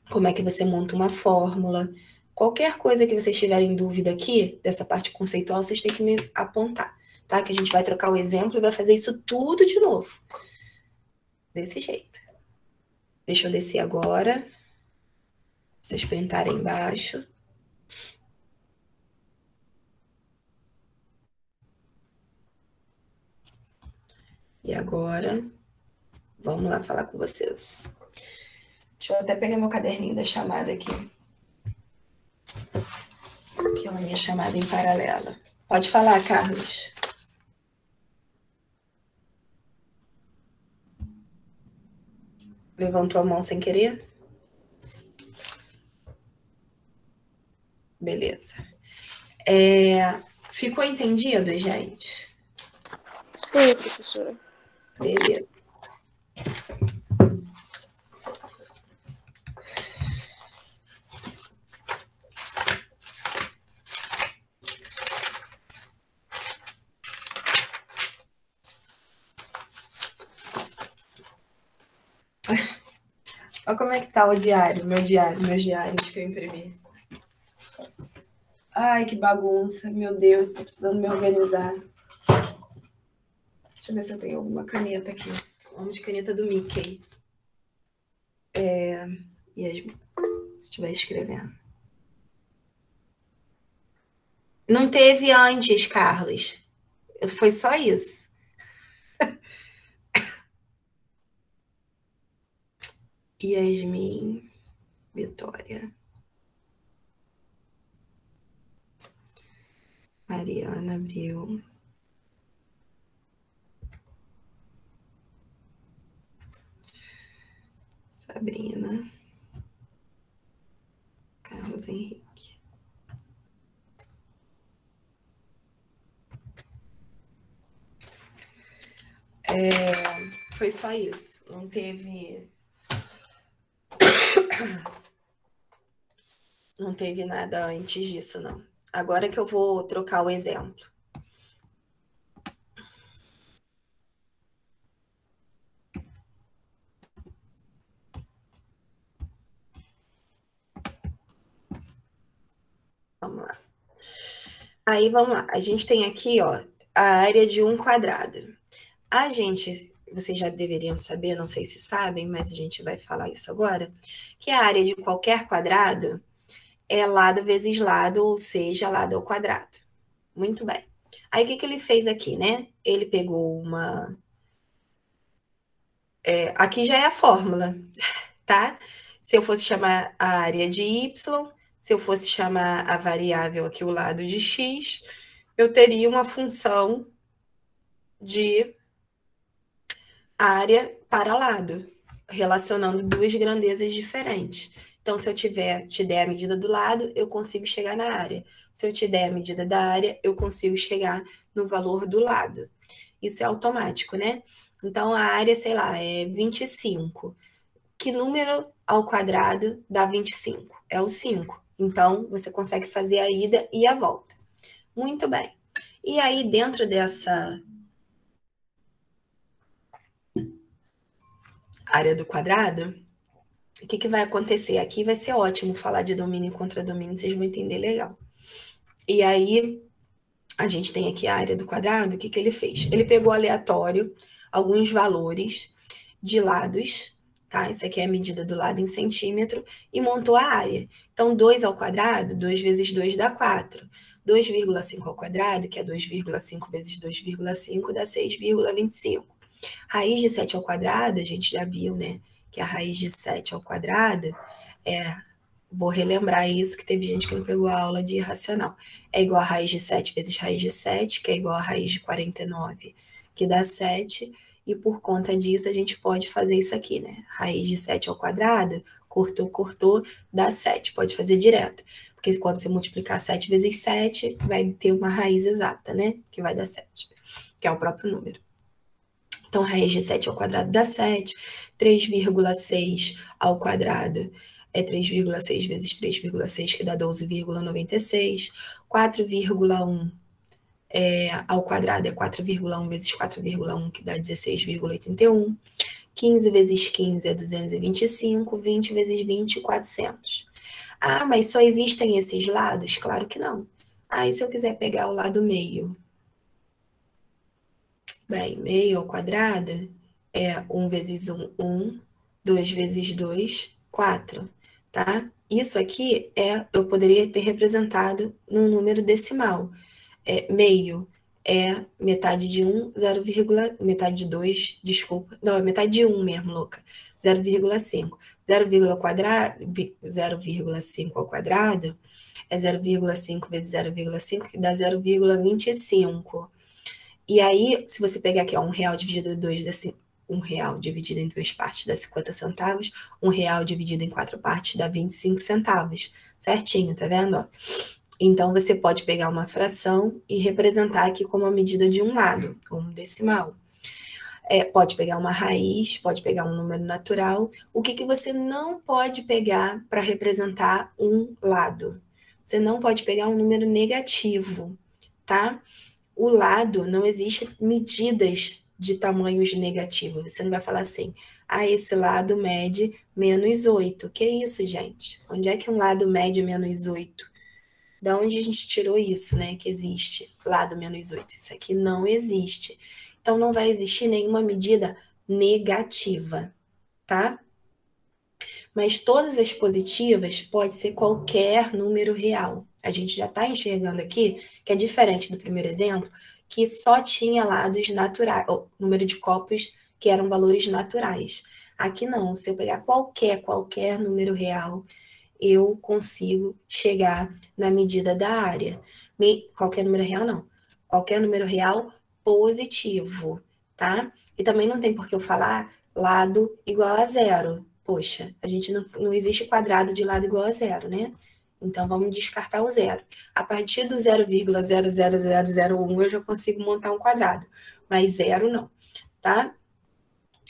como é que você monta uma fórmula. Qualquer coisa que vocês tiverem dúvida aqui, dessa parte conceitual, vocês têm que me apontar, tá? Que a gente vai trocar o exemplo e vai fazer isso tudo de novo. Desse jeito. Deixa eu descer agora. Pra vocês printarem embaixo. E agora, vamos lá falar com vocês. Deixa eu até pegar meu caderninho da chamada aqui. Aqui é a minha chamada em paralelo. Pode falar, Carlos. Levantou a mão sem querer? Beleza. Ficou entendido, gente? Sim, professora. Beleza. Olha como é que tá o diário, meus diários que eu imprimi. Ai, que bagunça, meu Deus, tô precisando me organizar. Deixa eu ver se eu tenho alguma caneta aqui. Vamos de caneta do Mickey. Se estiver escrevendo. Não teve antes, Carlos. Foi só isso. Yasmin, Vitória. Mariana Abril. Sabrina. Carlos Henrique. Foi só isso. Não teve. Não teve nada antes disso, não. Agora que eu vou trocar o exemplo. Vamos lá. Aí, vamos lá. A gente tem aqui, ó, a área de um quadrado. Vocês já deveriam saber, não sei se sabem, mas a gente vai falar isso agora, que a área de qualquer quadrado é lado vezes lado, ou seja, lado ao quadrado. Muito bem. Aí, o que ele fez aqui, né? Ele pegou uma... aqui já é a fórmula, tá? Se eu fosse chamar a área de y, se eu fosse chamar a variável aqui, o lado de x, eu teria uma função de área para lado, relacionando duas grandezas diferentes. Então, se eu te der a medida do lado, eu consigo chegar na área. Se eu te der a medida da área, eu consigo chegar no valor do lado. Isso é automático, né? Então, a área, sei lá, é 25. Que número ao quadrado dá 25? É o 5. Então, você consegue fazer a ida e a volta. Muito bem. E aí, dentro dessa área do quadrado, o que vai acontecer? Aqui vai ser ótimo falar de domínio contra domínio, vocês vão entender legal. E aí, a gente tem aqui a área do quadrado, o que ele fez? Ele pegou aleatório alguns valores de lados, tá? Isso aqui é a medida do lado em centímetro, e montou a área. Então, 2 ao quadrado, 2 vezes 2 dá 4. 2,5 ao quadrado, que é 2,5 vezes 2,5, dá 6,25. Raiz de 7 ao quadrado, a gente já viu, né? Que a raiz de 7 ao quadrado vou relembrar isso, que teve gente que não pegou a aula de irracional. É igual a raiz de 7 vezes raiz de 7, que é igual a raiz de 49, que dá 7. E por conta disso, a gente pode fazer isso aqui, né? Raiz de 7 ao quadrado, cortou, dá 7. Pode fazer direto. Porque quando você multiplicar 7 vezes 7, vai ter uma raiz exata, né? Que vai dar 7, que é o próprio número. Então, raiz de 7 ao quadrado dá 7. 3,6 ao quadrado é 3,6 vezes 3,6, que dá 12,96. 4,1 ao quadrado é 4,1 vezes 4,1, que dá 16,81. 15 vezes 15 é 225. 20 vezes 20, 400. Ah, mas só existem esses lados? Claro que não. Ah, e se eu quiser pegar o lado meio? Bem, meio ao quadrado é 1 vezes 1, 1. 2 vezes 2, 4, tá? Isso aqui eu poderia ter representado num número decimal. Meio é metade de 1, 0, metade de 2, desculpa. Não, é metade de 1 mesmo, louca. 0,5. 0,5 ao quadrado é 0,5 vezes 0,5, que dá 0,25. E aí, se você pegar aqui, ó, R$1 dividido em 2 dá R$1 dividido em 2 partes dá 50 centavos, R$1 dividido em 4 partes dá 25 centavos. Certinho, tá vendo? Ó? Então, você pode pegar uma fração e representar aqui como a medida de um lado, um decimal. Pode pegar uma raiz, pode pegar um número natural. O que você não pode pegar para representar um lado? Você não pode pegar um número negativo, tá? O lado, não existe medidas de tamanhos negativos. Você não vai falar assim, esse lado mede -8. Que isso, gente? Onde é que um lado mede -8? Da onde a gente tirou isso, né? Que existe lado -8. Isso aqui não existe. Então, não vai existir nenhuma medida negativa, tá? Mas todas as positivas pode ser qualquer número real. A gente já está enxergando aqui que é diferente do primeiro exemplo, que só tinha lados naturais, ou número de copos que eram valores naturais. Aqui não, se eu pegar qualquer número real, eu consigo chegar na medida da área. Qualquer número real, não. Qualquer número real positivo, tá? E também não tem por que eu falar lado igual a zero. Poxa, a gente não existe quadrado de lado igual a zero, né? Então, vamos descartar o zero. A partir do 0,00001 eu já consigo montar um quadrado, mas zero não, tá?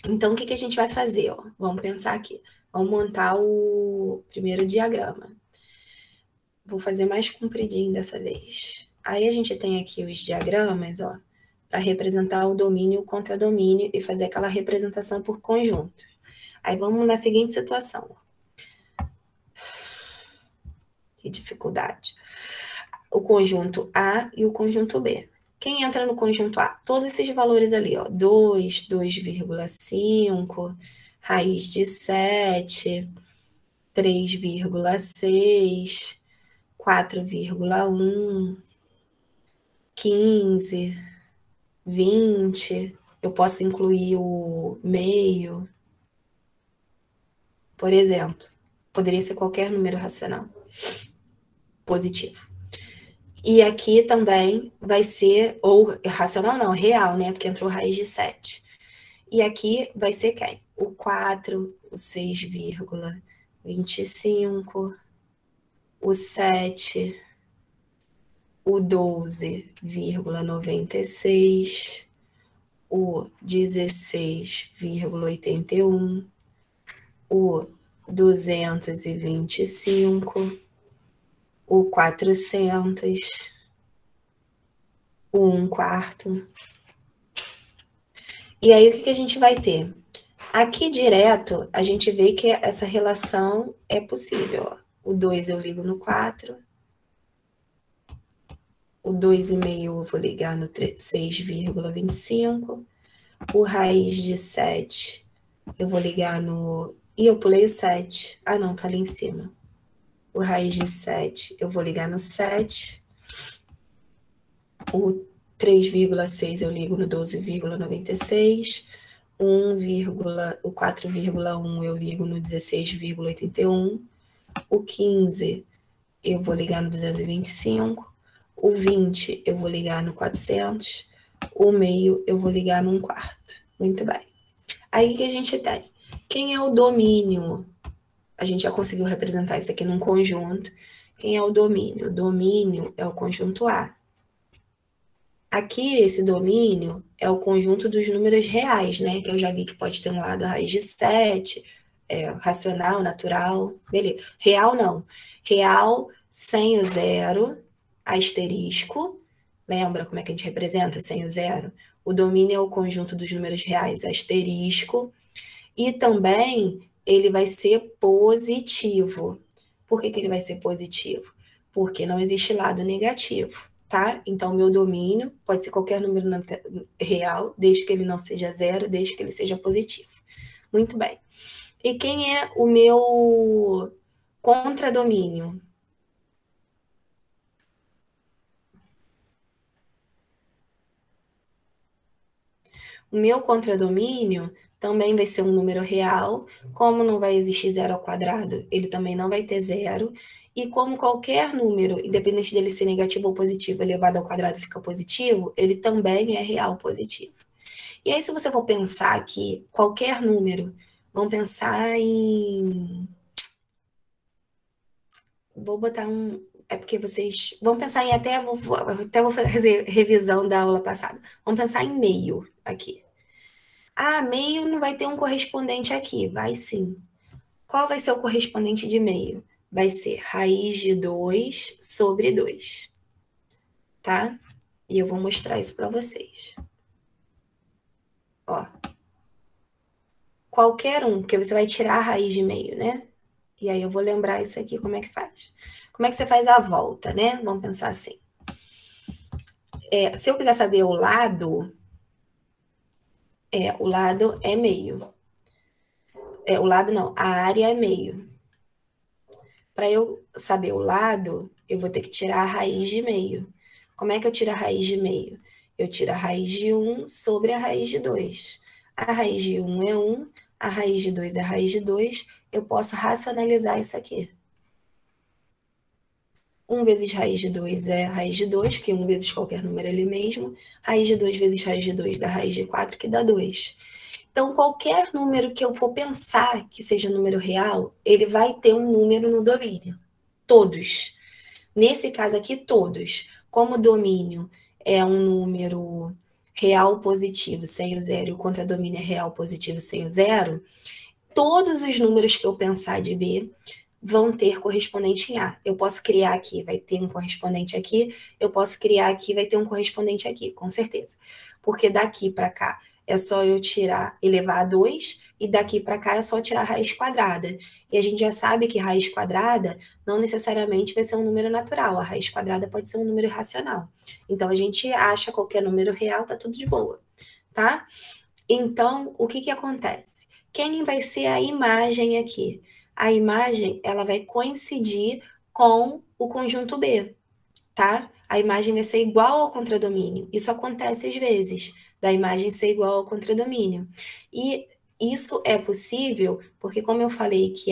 Então, o que a gente vai fazer? Ó? Vamos pensar aqui. Vamos montar o primeiro diagrama. Vou fazer mais compridinho dessa vez. Aí a gente tem aqui os diagramas, ó, para representar o domínio e o contradomínio e fazer aquela representação por conjunto. Aí vamos na seguinte situação. Que dificuldade. O conjunto A e o conjunto B. Quem entra no conjunto A? Todos esses valores ali, ó. 2, 2,5, raiz de 7, 3,6, 4,1, 15, 20. Eu posso incluir o meio. Por exemplo, poderia ser qualquer número racional positivo. E aqui também vai ser, ou racional não, real, né? Porque entrou raiz de 7. E aqui vai ser quem? O 4, o 6,25, o 7, o 12,96, o 16,81, o 225, o 400, o 1/4. E aí, o que a gente vai ter? Aqui direto, a gente vê que essa relação é possível. Ó. O 2 eu ligo no 4. O 2,5 eu vou ligar no 6,25. O raiz de 7 eu vou ligar no... Ih, eu pulei o 7. Ah, não, tá ali em cima. O raiz de 7 eu vou ligar no 7. O 3,6 eu ligo no 12,96. O 4,1 eu ligo no 16,81. O 15 eu vou ligar no 225. O 20 eu vou ligar no 400. O meio eu vou ligar no 1/4. Muito bem. Aí que a gente tem? Quem é o domínio? A gente já conseguiu representar isso aqui num conjunto. Quem é o domínio? O domínio é o conjunto A. Aqui, esse domínio é o conjunto dos números reais, né? Que eu já vi que pode ter um lado raiz de 7, racional, natural, beleza. Real não. Real sem o zero, asterisco. Lembra como é que a gente representa sem o zero? O domínio é o conjunto dos números reais, asterisco. E também ele vai ser positivo. Por que ele vai ser positivo? Porque não existe lado negativo, tá? Então, meu domínio pode ser qualquer número real, desde que ele não seja zero, desde que ele seja positivo. Muito bem. E quem é o meu contradomínio? O meu contradomínio também vai ser um número real. Como não vai existir zero ao quadrado, ele também não vai ter zero. E como qualquer número, independente dele ser negativo ou positivo, elevado ao quadrado fica positivo, ele também é real positivo. E aí, se você for pensar aqui, qualquer número, vamos pensar em... Vou botar um... É porque vocês... Vamos pensar em até vou fazer revisão da aula passada. Vamos pensar em meio aqui. Ah, meio não vai ter um correspondente aqui. Vai sim. Qual vai ser o correspondente de meio? Vai ser raiz de 2 sobre 2. Tá? E eu vou mostrar isso para vocês. Ó. Qualquer um, porque você vai tirar a raiz de meio, né? E aí eu vou lembrar isso aqui, como é que faz. Como é que você faz a volta, né? Vamos pensar assim. Se eu quiser saber o lado é meio. O lado não, a área é meio. Para eu saber o lado, eu vou ter que tirar a raiz de meio. Como é que eu tiro a raiz de meio? Eu tiro a raiz de 1 sobre a raiz de 2. A raiz de 1 é 1, a raiz de 2 é a raiz de 2. Eu posso racionalizar isso aqui. 1 vezes raiz de 2 é raiz de 2, que 1 vezes qualquer número é ele mesmo. Raiz de 2 vezes raiz de 2 dá raiz de 4, que dá 2. Então, qualquer número que eu for pensar que seja número real, ele vai ter um número no domínio. Todos. Nesse caso aqui, todos. Como o domínio é um número real positivo sem o zero e o contradomínio é real positivo sem o zero, todos os números que eu pensar de B vão ter correspondente em A. Eu posso criar aqui, vai ter um correspondente aqui, eu posso criar aqui, vai ter um correspondente aqui, com certeza. Porque daqui para cá é só eu tirar, elevar a 2, e daqui para cá é só tirar a raiz quadrada. E a gente já sabe que raiz quadrada não necessariamente vai ser um número natural, a raiz quadrada pode ser um número racional. Então, a gente acha qualquer número real, tá tudo de boa, tá? Então, o que acontece? Quem vai ser a imagem aqui? A imagem, ela vai coincidir com o conjunto B, tá? A imagem vai ser igual ao contradomínio. Isso acontece às vezes, da imagem ser igual ao contradomínio. E isso é possível porque, como eu falei que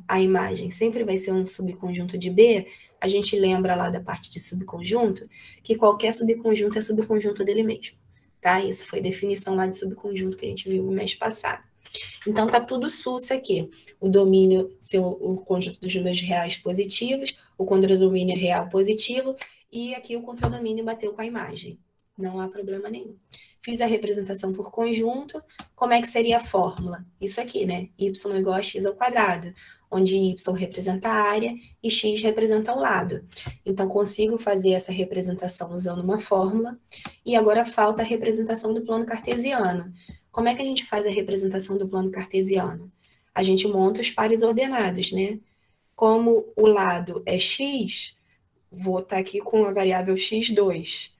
a imagem sempre vai ser um subconjunto de B, a gente lembra lá da parte de subconjunto, que qualquer subconjunto é subconjunto dele mesmo, tá? Isso foi definição lá de subconjunto que a gente viu no mês passado. Então, tá tudo sus aqui. O domínio ser o conjunto dos números reais positivos, o contradomínio real positivo, e aqui o contradomínio bateu com a imagem. Não há problema nenhum. Fiz a representação por conjunto. Como é que seria a fórmula? Isso aqui, né? Y igual a x ao quadrado. onde y representa a área e x representa o lado. Então, consigo fazer essa representação usando uma fórmula, e agora falta a representação do plano cartesiano. Como é que a gente faz a representação do plano cartesiano? A gente monta os pares ordenados, né? Como o lado é x, vou estar aqui com a variável x2.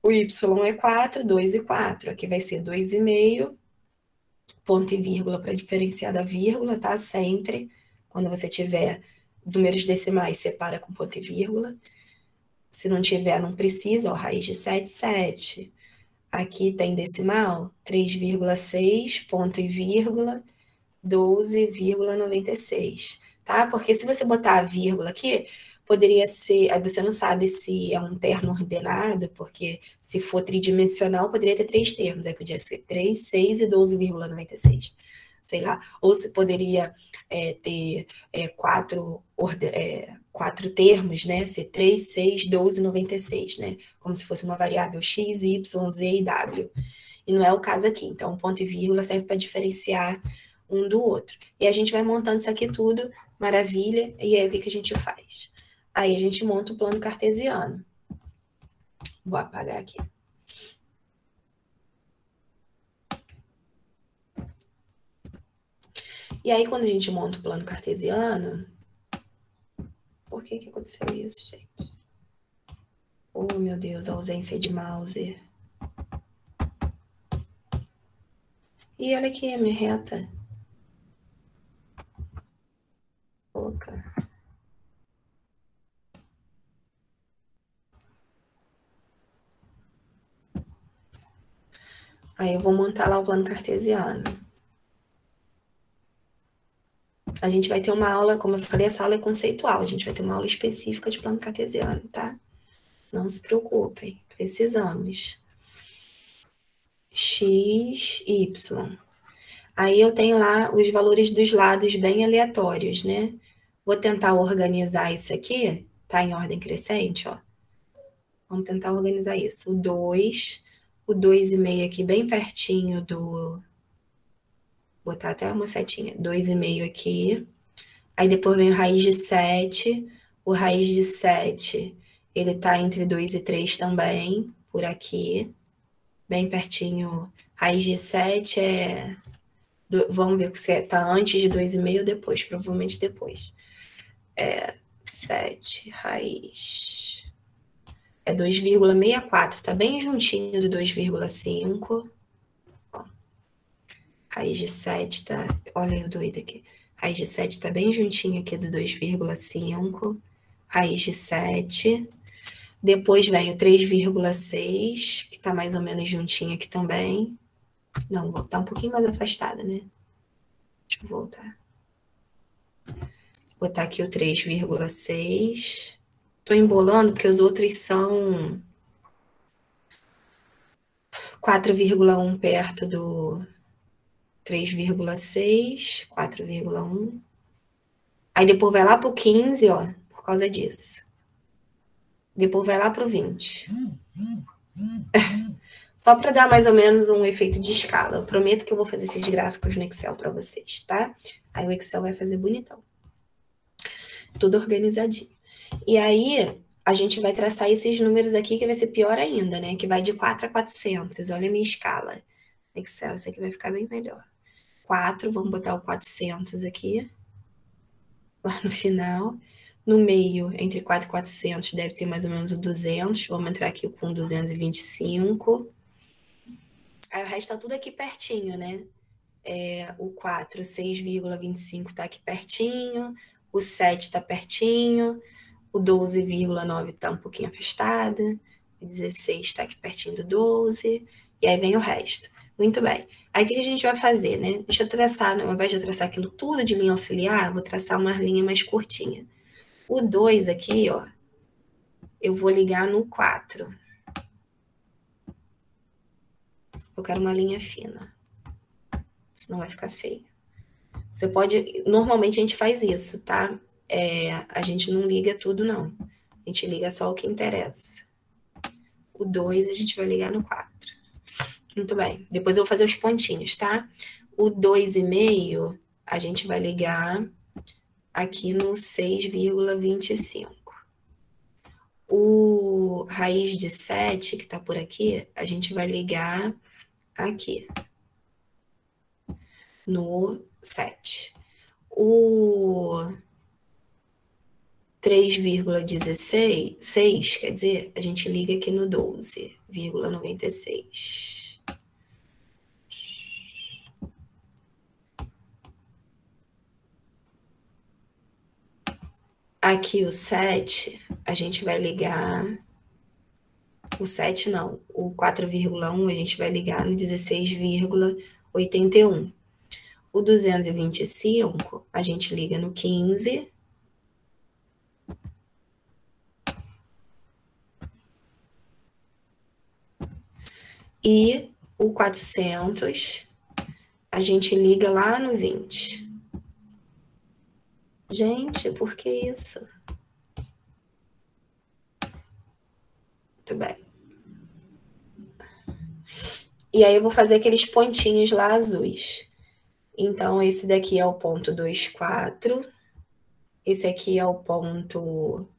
O y é 4, 2 e 4. Aqui vai ser 2,5, ponto e vírgula para diferenciar da vírgula, tá? Sempre. Quando você tiver números decimais, separa com ponto e vírgula. Se não tiver, não precisa, ó, raiz de 7, 7. Aqui tem decimal, 3,6, ponto e vírgula, 12,96, tá? Porque se você botar a vírgula aqui, poderia ser, aí você não sabe se é um termo ordenado, porque se for tridimensional, poderia ter 3 termos, aí podia ser 3, 6 e 12,96, sei lá. Ou se poderia ter 4 termos, né? Ser 3, 6, 12,96, né? Como se fosse uma variável x, y, z e w. E não é o caso aqui. Então, ponto e vírgula serve para diferenciar um do outro. E a gente vai montando isso aqui tudo, maravilha. E aí, o que a gente faz? Aí a gente monta o plano cartesiano. Vou apagar aqui. E aí, quando a gente monta o plano cartesiano... Por que aconteceu isso, gente? Oh, meu Deus, ausência de mouse. E olha aqui a minha reta. Opa. Aí eu vou montar lá o plano cartesiano. A gente vai ter uma aula, como eu falei, essa aula é conceitual. A gente vai ter uma aula específica de plano cartesiano, tá? Não se preocupem, precisamos. X, Y. Aí eu tenho lá os valores dos lados bem aleatórios, né? Vou tentar organizar isso aqui, tá em ordem crescente, ó. Vamos tentar organizar isso. O 2,5 aqui bem pertinho do... Vou botar até uma setinha. 2,5 aqui. Aí depois vem o raiz de 7. O raiz de 7, ele tá entre 2 e 3 também, por aqui. Bem pertinho. Raiz de 7 é... Vamos ver se tá antes de 2,5 ou depois. Provavelmente depois. 7, raiz... É 2,64, tá bem juntinho do 2,5. Raiz de 7 tá... Olha eu doida aqui. Raiz de 7 tá bem juntinho aqui do 2,5. Raiz de 7. Depois vem o 3,6, que tá mais ou menos juntinho aqui também. Não, vou estar um pouquinho mais afastada, né? Deixa eu voltar. Vou botar aqui o 3,6. Tô embolando porque os outros são 4,1 perto do 3,6, 4,1. Aí depois vai lá pro 15, ó, por causa disso. Depois vai lá pro 20. Só para dar mais ou menos um efeito de escala. Eu prometo que eu vou fazer esses gráficos no Excel para vocês, tá? Aí o Excel vai fazer bonitão. Tudo organizadinho. E aí, a gente vai traçar esses números aqui, que vai ser pior ainda, né? Que vai de 4 a 400. Olha a minha escala. Excel, isso aqui vai ficar bem melhor. 4, vamos botar o 400 aqui. Lá no final. No meio, entre 4 e 400, deve ter mais ou menos o 200. Vamos entrar aqui com 225. Aí o resto tá tudo aqui pertinho, né? O 4, 6,25 tá aqui pertinho. O 7 tá pertinho. O 12,9 tá um pouquinho afastado. O 16 tá aqui pertinho do 12. E aí vem o resto. Muito bem. Aí o que a gente vai fazer, né? Deixa eu traçar, ao invés de eu traçar aquilo tudo de linha auxiliar, eu vou traçar uma linha mais curtinha. O 2 aqui, ó, eu vou ligar no 4. Eu quero uma linha fina. Senão vai ficar feio. Você pode... Normalmente a gente faz isso, tá? A gente não liga tudo, não. A gente liga só o que interessa. O 2 a gente vai ligar no 4. Muito bem. Depois eu vou fazer os pontinhos, tá? O 2,5 a gente vai ligar aqui no 6,25. O raiz de 7, que está por aqui, a gente vai ligar aqui, no 7. O 3,16, quer dizer, a gente liga aqui no 12,96. Aqui o 7, a gente vai ligar... O 7 não, o 4,1 a gente vai ligar no 16,81. O 225 a gente liga no 15. E o 400 a gente liga lá no 20. Gente, por que isso? Muito bem. E aí eu vou fazer aqueles pontinhos lá azuis. Então, esse daqui é o ponto 24. Esse aqui é o ponto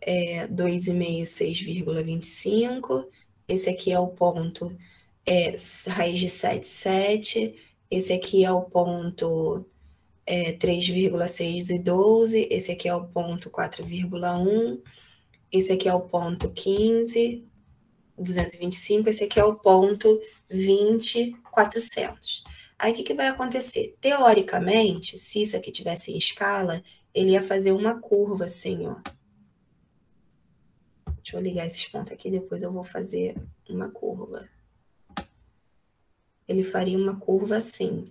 2,5, 6,25. Esse aqui é o ponto raiz de 7, 7. Esse aqui é o ponto 3,6 e 12. Esse aqui é o ponto 4,1. Esse aqui é o ponto 15, 225. Esse aqui é o ponto 20, 400. Aí, o que vai acontecer? Teoricamente, se isso aqui tivesse em escala, ele ia fazer uma curva assim, ó. Deixa eu ligar esses pontos aqui, depois eu vou fazer uma curva. Ele faria uma curva assim.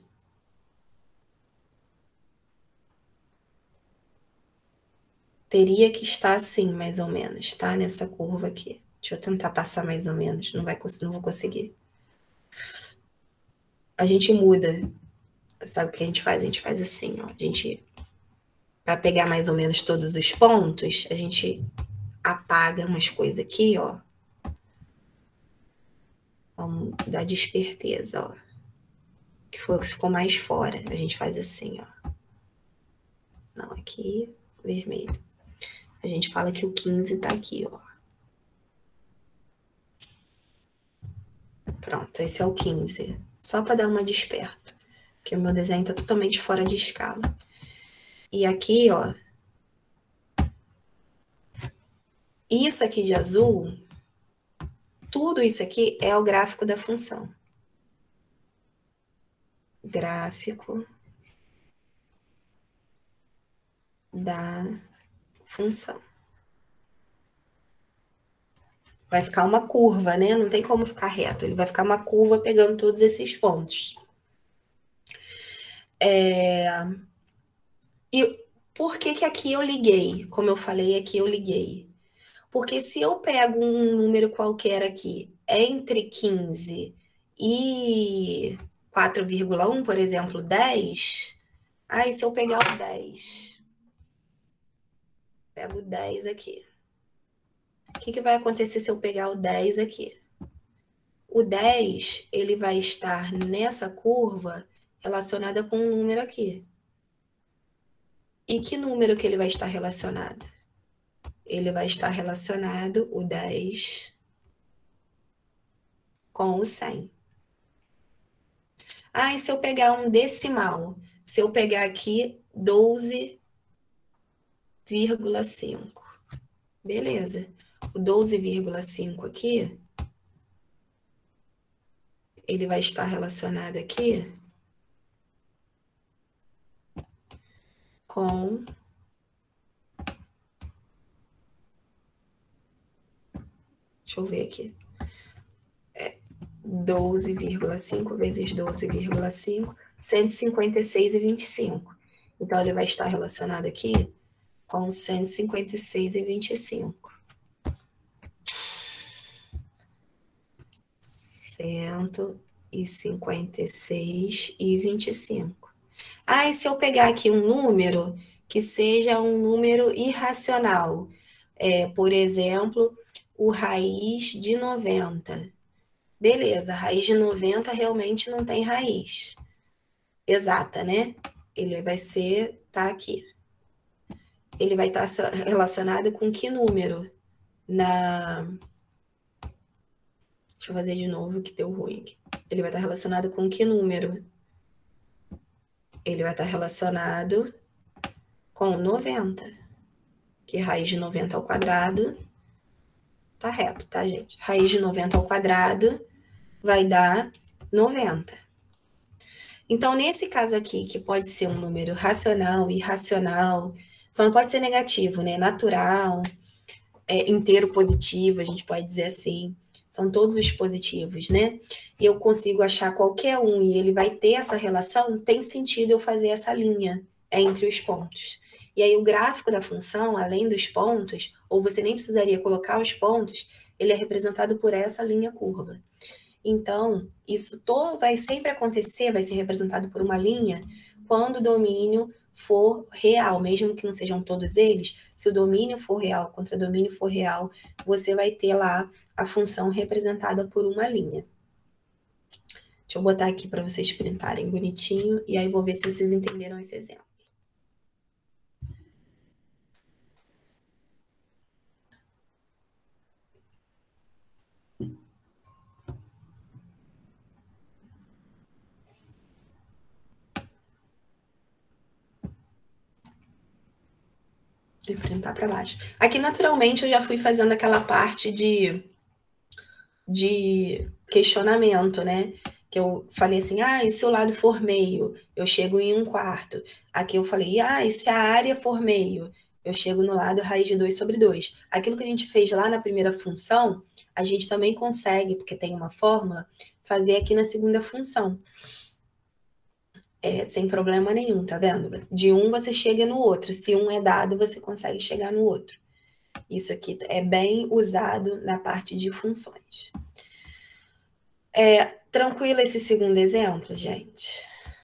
Teria que estar assim, mais ou menos, tá? Nessa curva aqui. Deixa eu tentar passar mais ou menos. Não vou conseguir. A gente muda. Sabe o que a gente faz? A gente faz assim, ó. A gente, para pegar mais ou menos todos os pontos, a gente apaga umas coisas aqui, ó. Vamos dar desperteza, ó. Que foi o que ficou mais fora. A gente faz assim, ó. Não, aqui, vermelho. A gente fala que o 15 tá aqui, ó. Pronto, esse é o 15. Só para dar uma desperto. Porque o meu desenho tá totalmente fora de escala. E aqui, ó. Isso aqui de azul, tudo isso aqui é o gráfico da função. Gráfico da função. Vai ficar uma curva, né? Não tem como ficar reto. Ele vai ficar uma curva pegando todos esses pontos. E por que aqui eu liguei? Como eu falei, aqui eu liguei. Porque se eu pego um número qualquer aqui, entre 15 e 4,1, por exemplo, 10... Aí, se eu pegar o 10... Pego o 10 aqui. O que vai acontecer se eu pegar o 10 aqui? O 10, ele vai estar nessa curva relacionada com um número aqui. E que número que ele vai estar relacionado? Ele vai estar relacionado, o 10, com o 100. Ah, e se eu pegar um decimal? Se eu pegar aqui 12,5. Beleza. O 12,5 aqui, ele vai estar relacionado aqui com... Deixa eu ver aqui. 12,5 vezes 12,5, 156,25. Então, ele vai estar relacionado aqui com 156,25. 156,25. Ah, e se eu pegar aqui um número que seja um número irracional? Por exemplo, o raiz de 90. Beleza, a raiz de 90 realmente não tem raiz exata, né? Ele vai ser, tá aqui. ele vai estar relacionado com que número? Deixa eu fazer de novo que deu ruim aqui. Ele vai estar relacionado com que número? Ele vai estar relacionado com 90. Que raiz de 90 ao quadrado... Tá reto, tá, gente? Raiz de 90 ao quadrado vai dar 90. Então, nesse caso aqui, que pode ser um número racional, irracional, só não pode ser negativo, né? Natural, inteiro positivo, a gente pode dizer assim. São todos os positivos, né? E eu consigo achar qualquer um e ele vai ter essa relação, tem sentido eu fazer essa linha entre os pontos. E aí o gráfico da função, além dos pontos, ou você nem precisaria colocar os pontos, ele é representado por essa linha curva. Então, isso vai sempre acontecer, vai ser representado por uma linha, quando o domínio for real, mesmo que não sejam todos eles, se o domínio for real, o contradomínio for real, você vai ter lá a função representada por uma linha. Deixa eu botar aqui para vocês printarem bonitinho, e aí vou ver se vocês entenderam esse exemplo. De printar para baixo. Aqui, naturalmente, eu já fui fazendo aquela parte de questionamento, né? Que eu falei assim, e se o lado for meio, eu chego em 1/4. Aqui eu falei, e se a área for meio, eu chego no lado raiz de 2/2. Aquilo que a gente fez lá na primeira função, a gente também consegue, porque tem uma fórmula, fazer aqui na segunda função. Sem problema nenhum, tá vendo? De um você chega no outro. Se um é dado, você consegue chegar no outro. Isso aqui é bem usado na parte de funções. Tranquilo esse segundo exemplo, gente?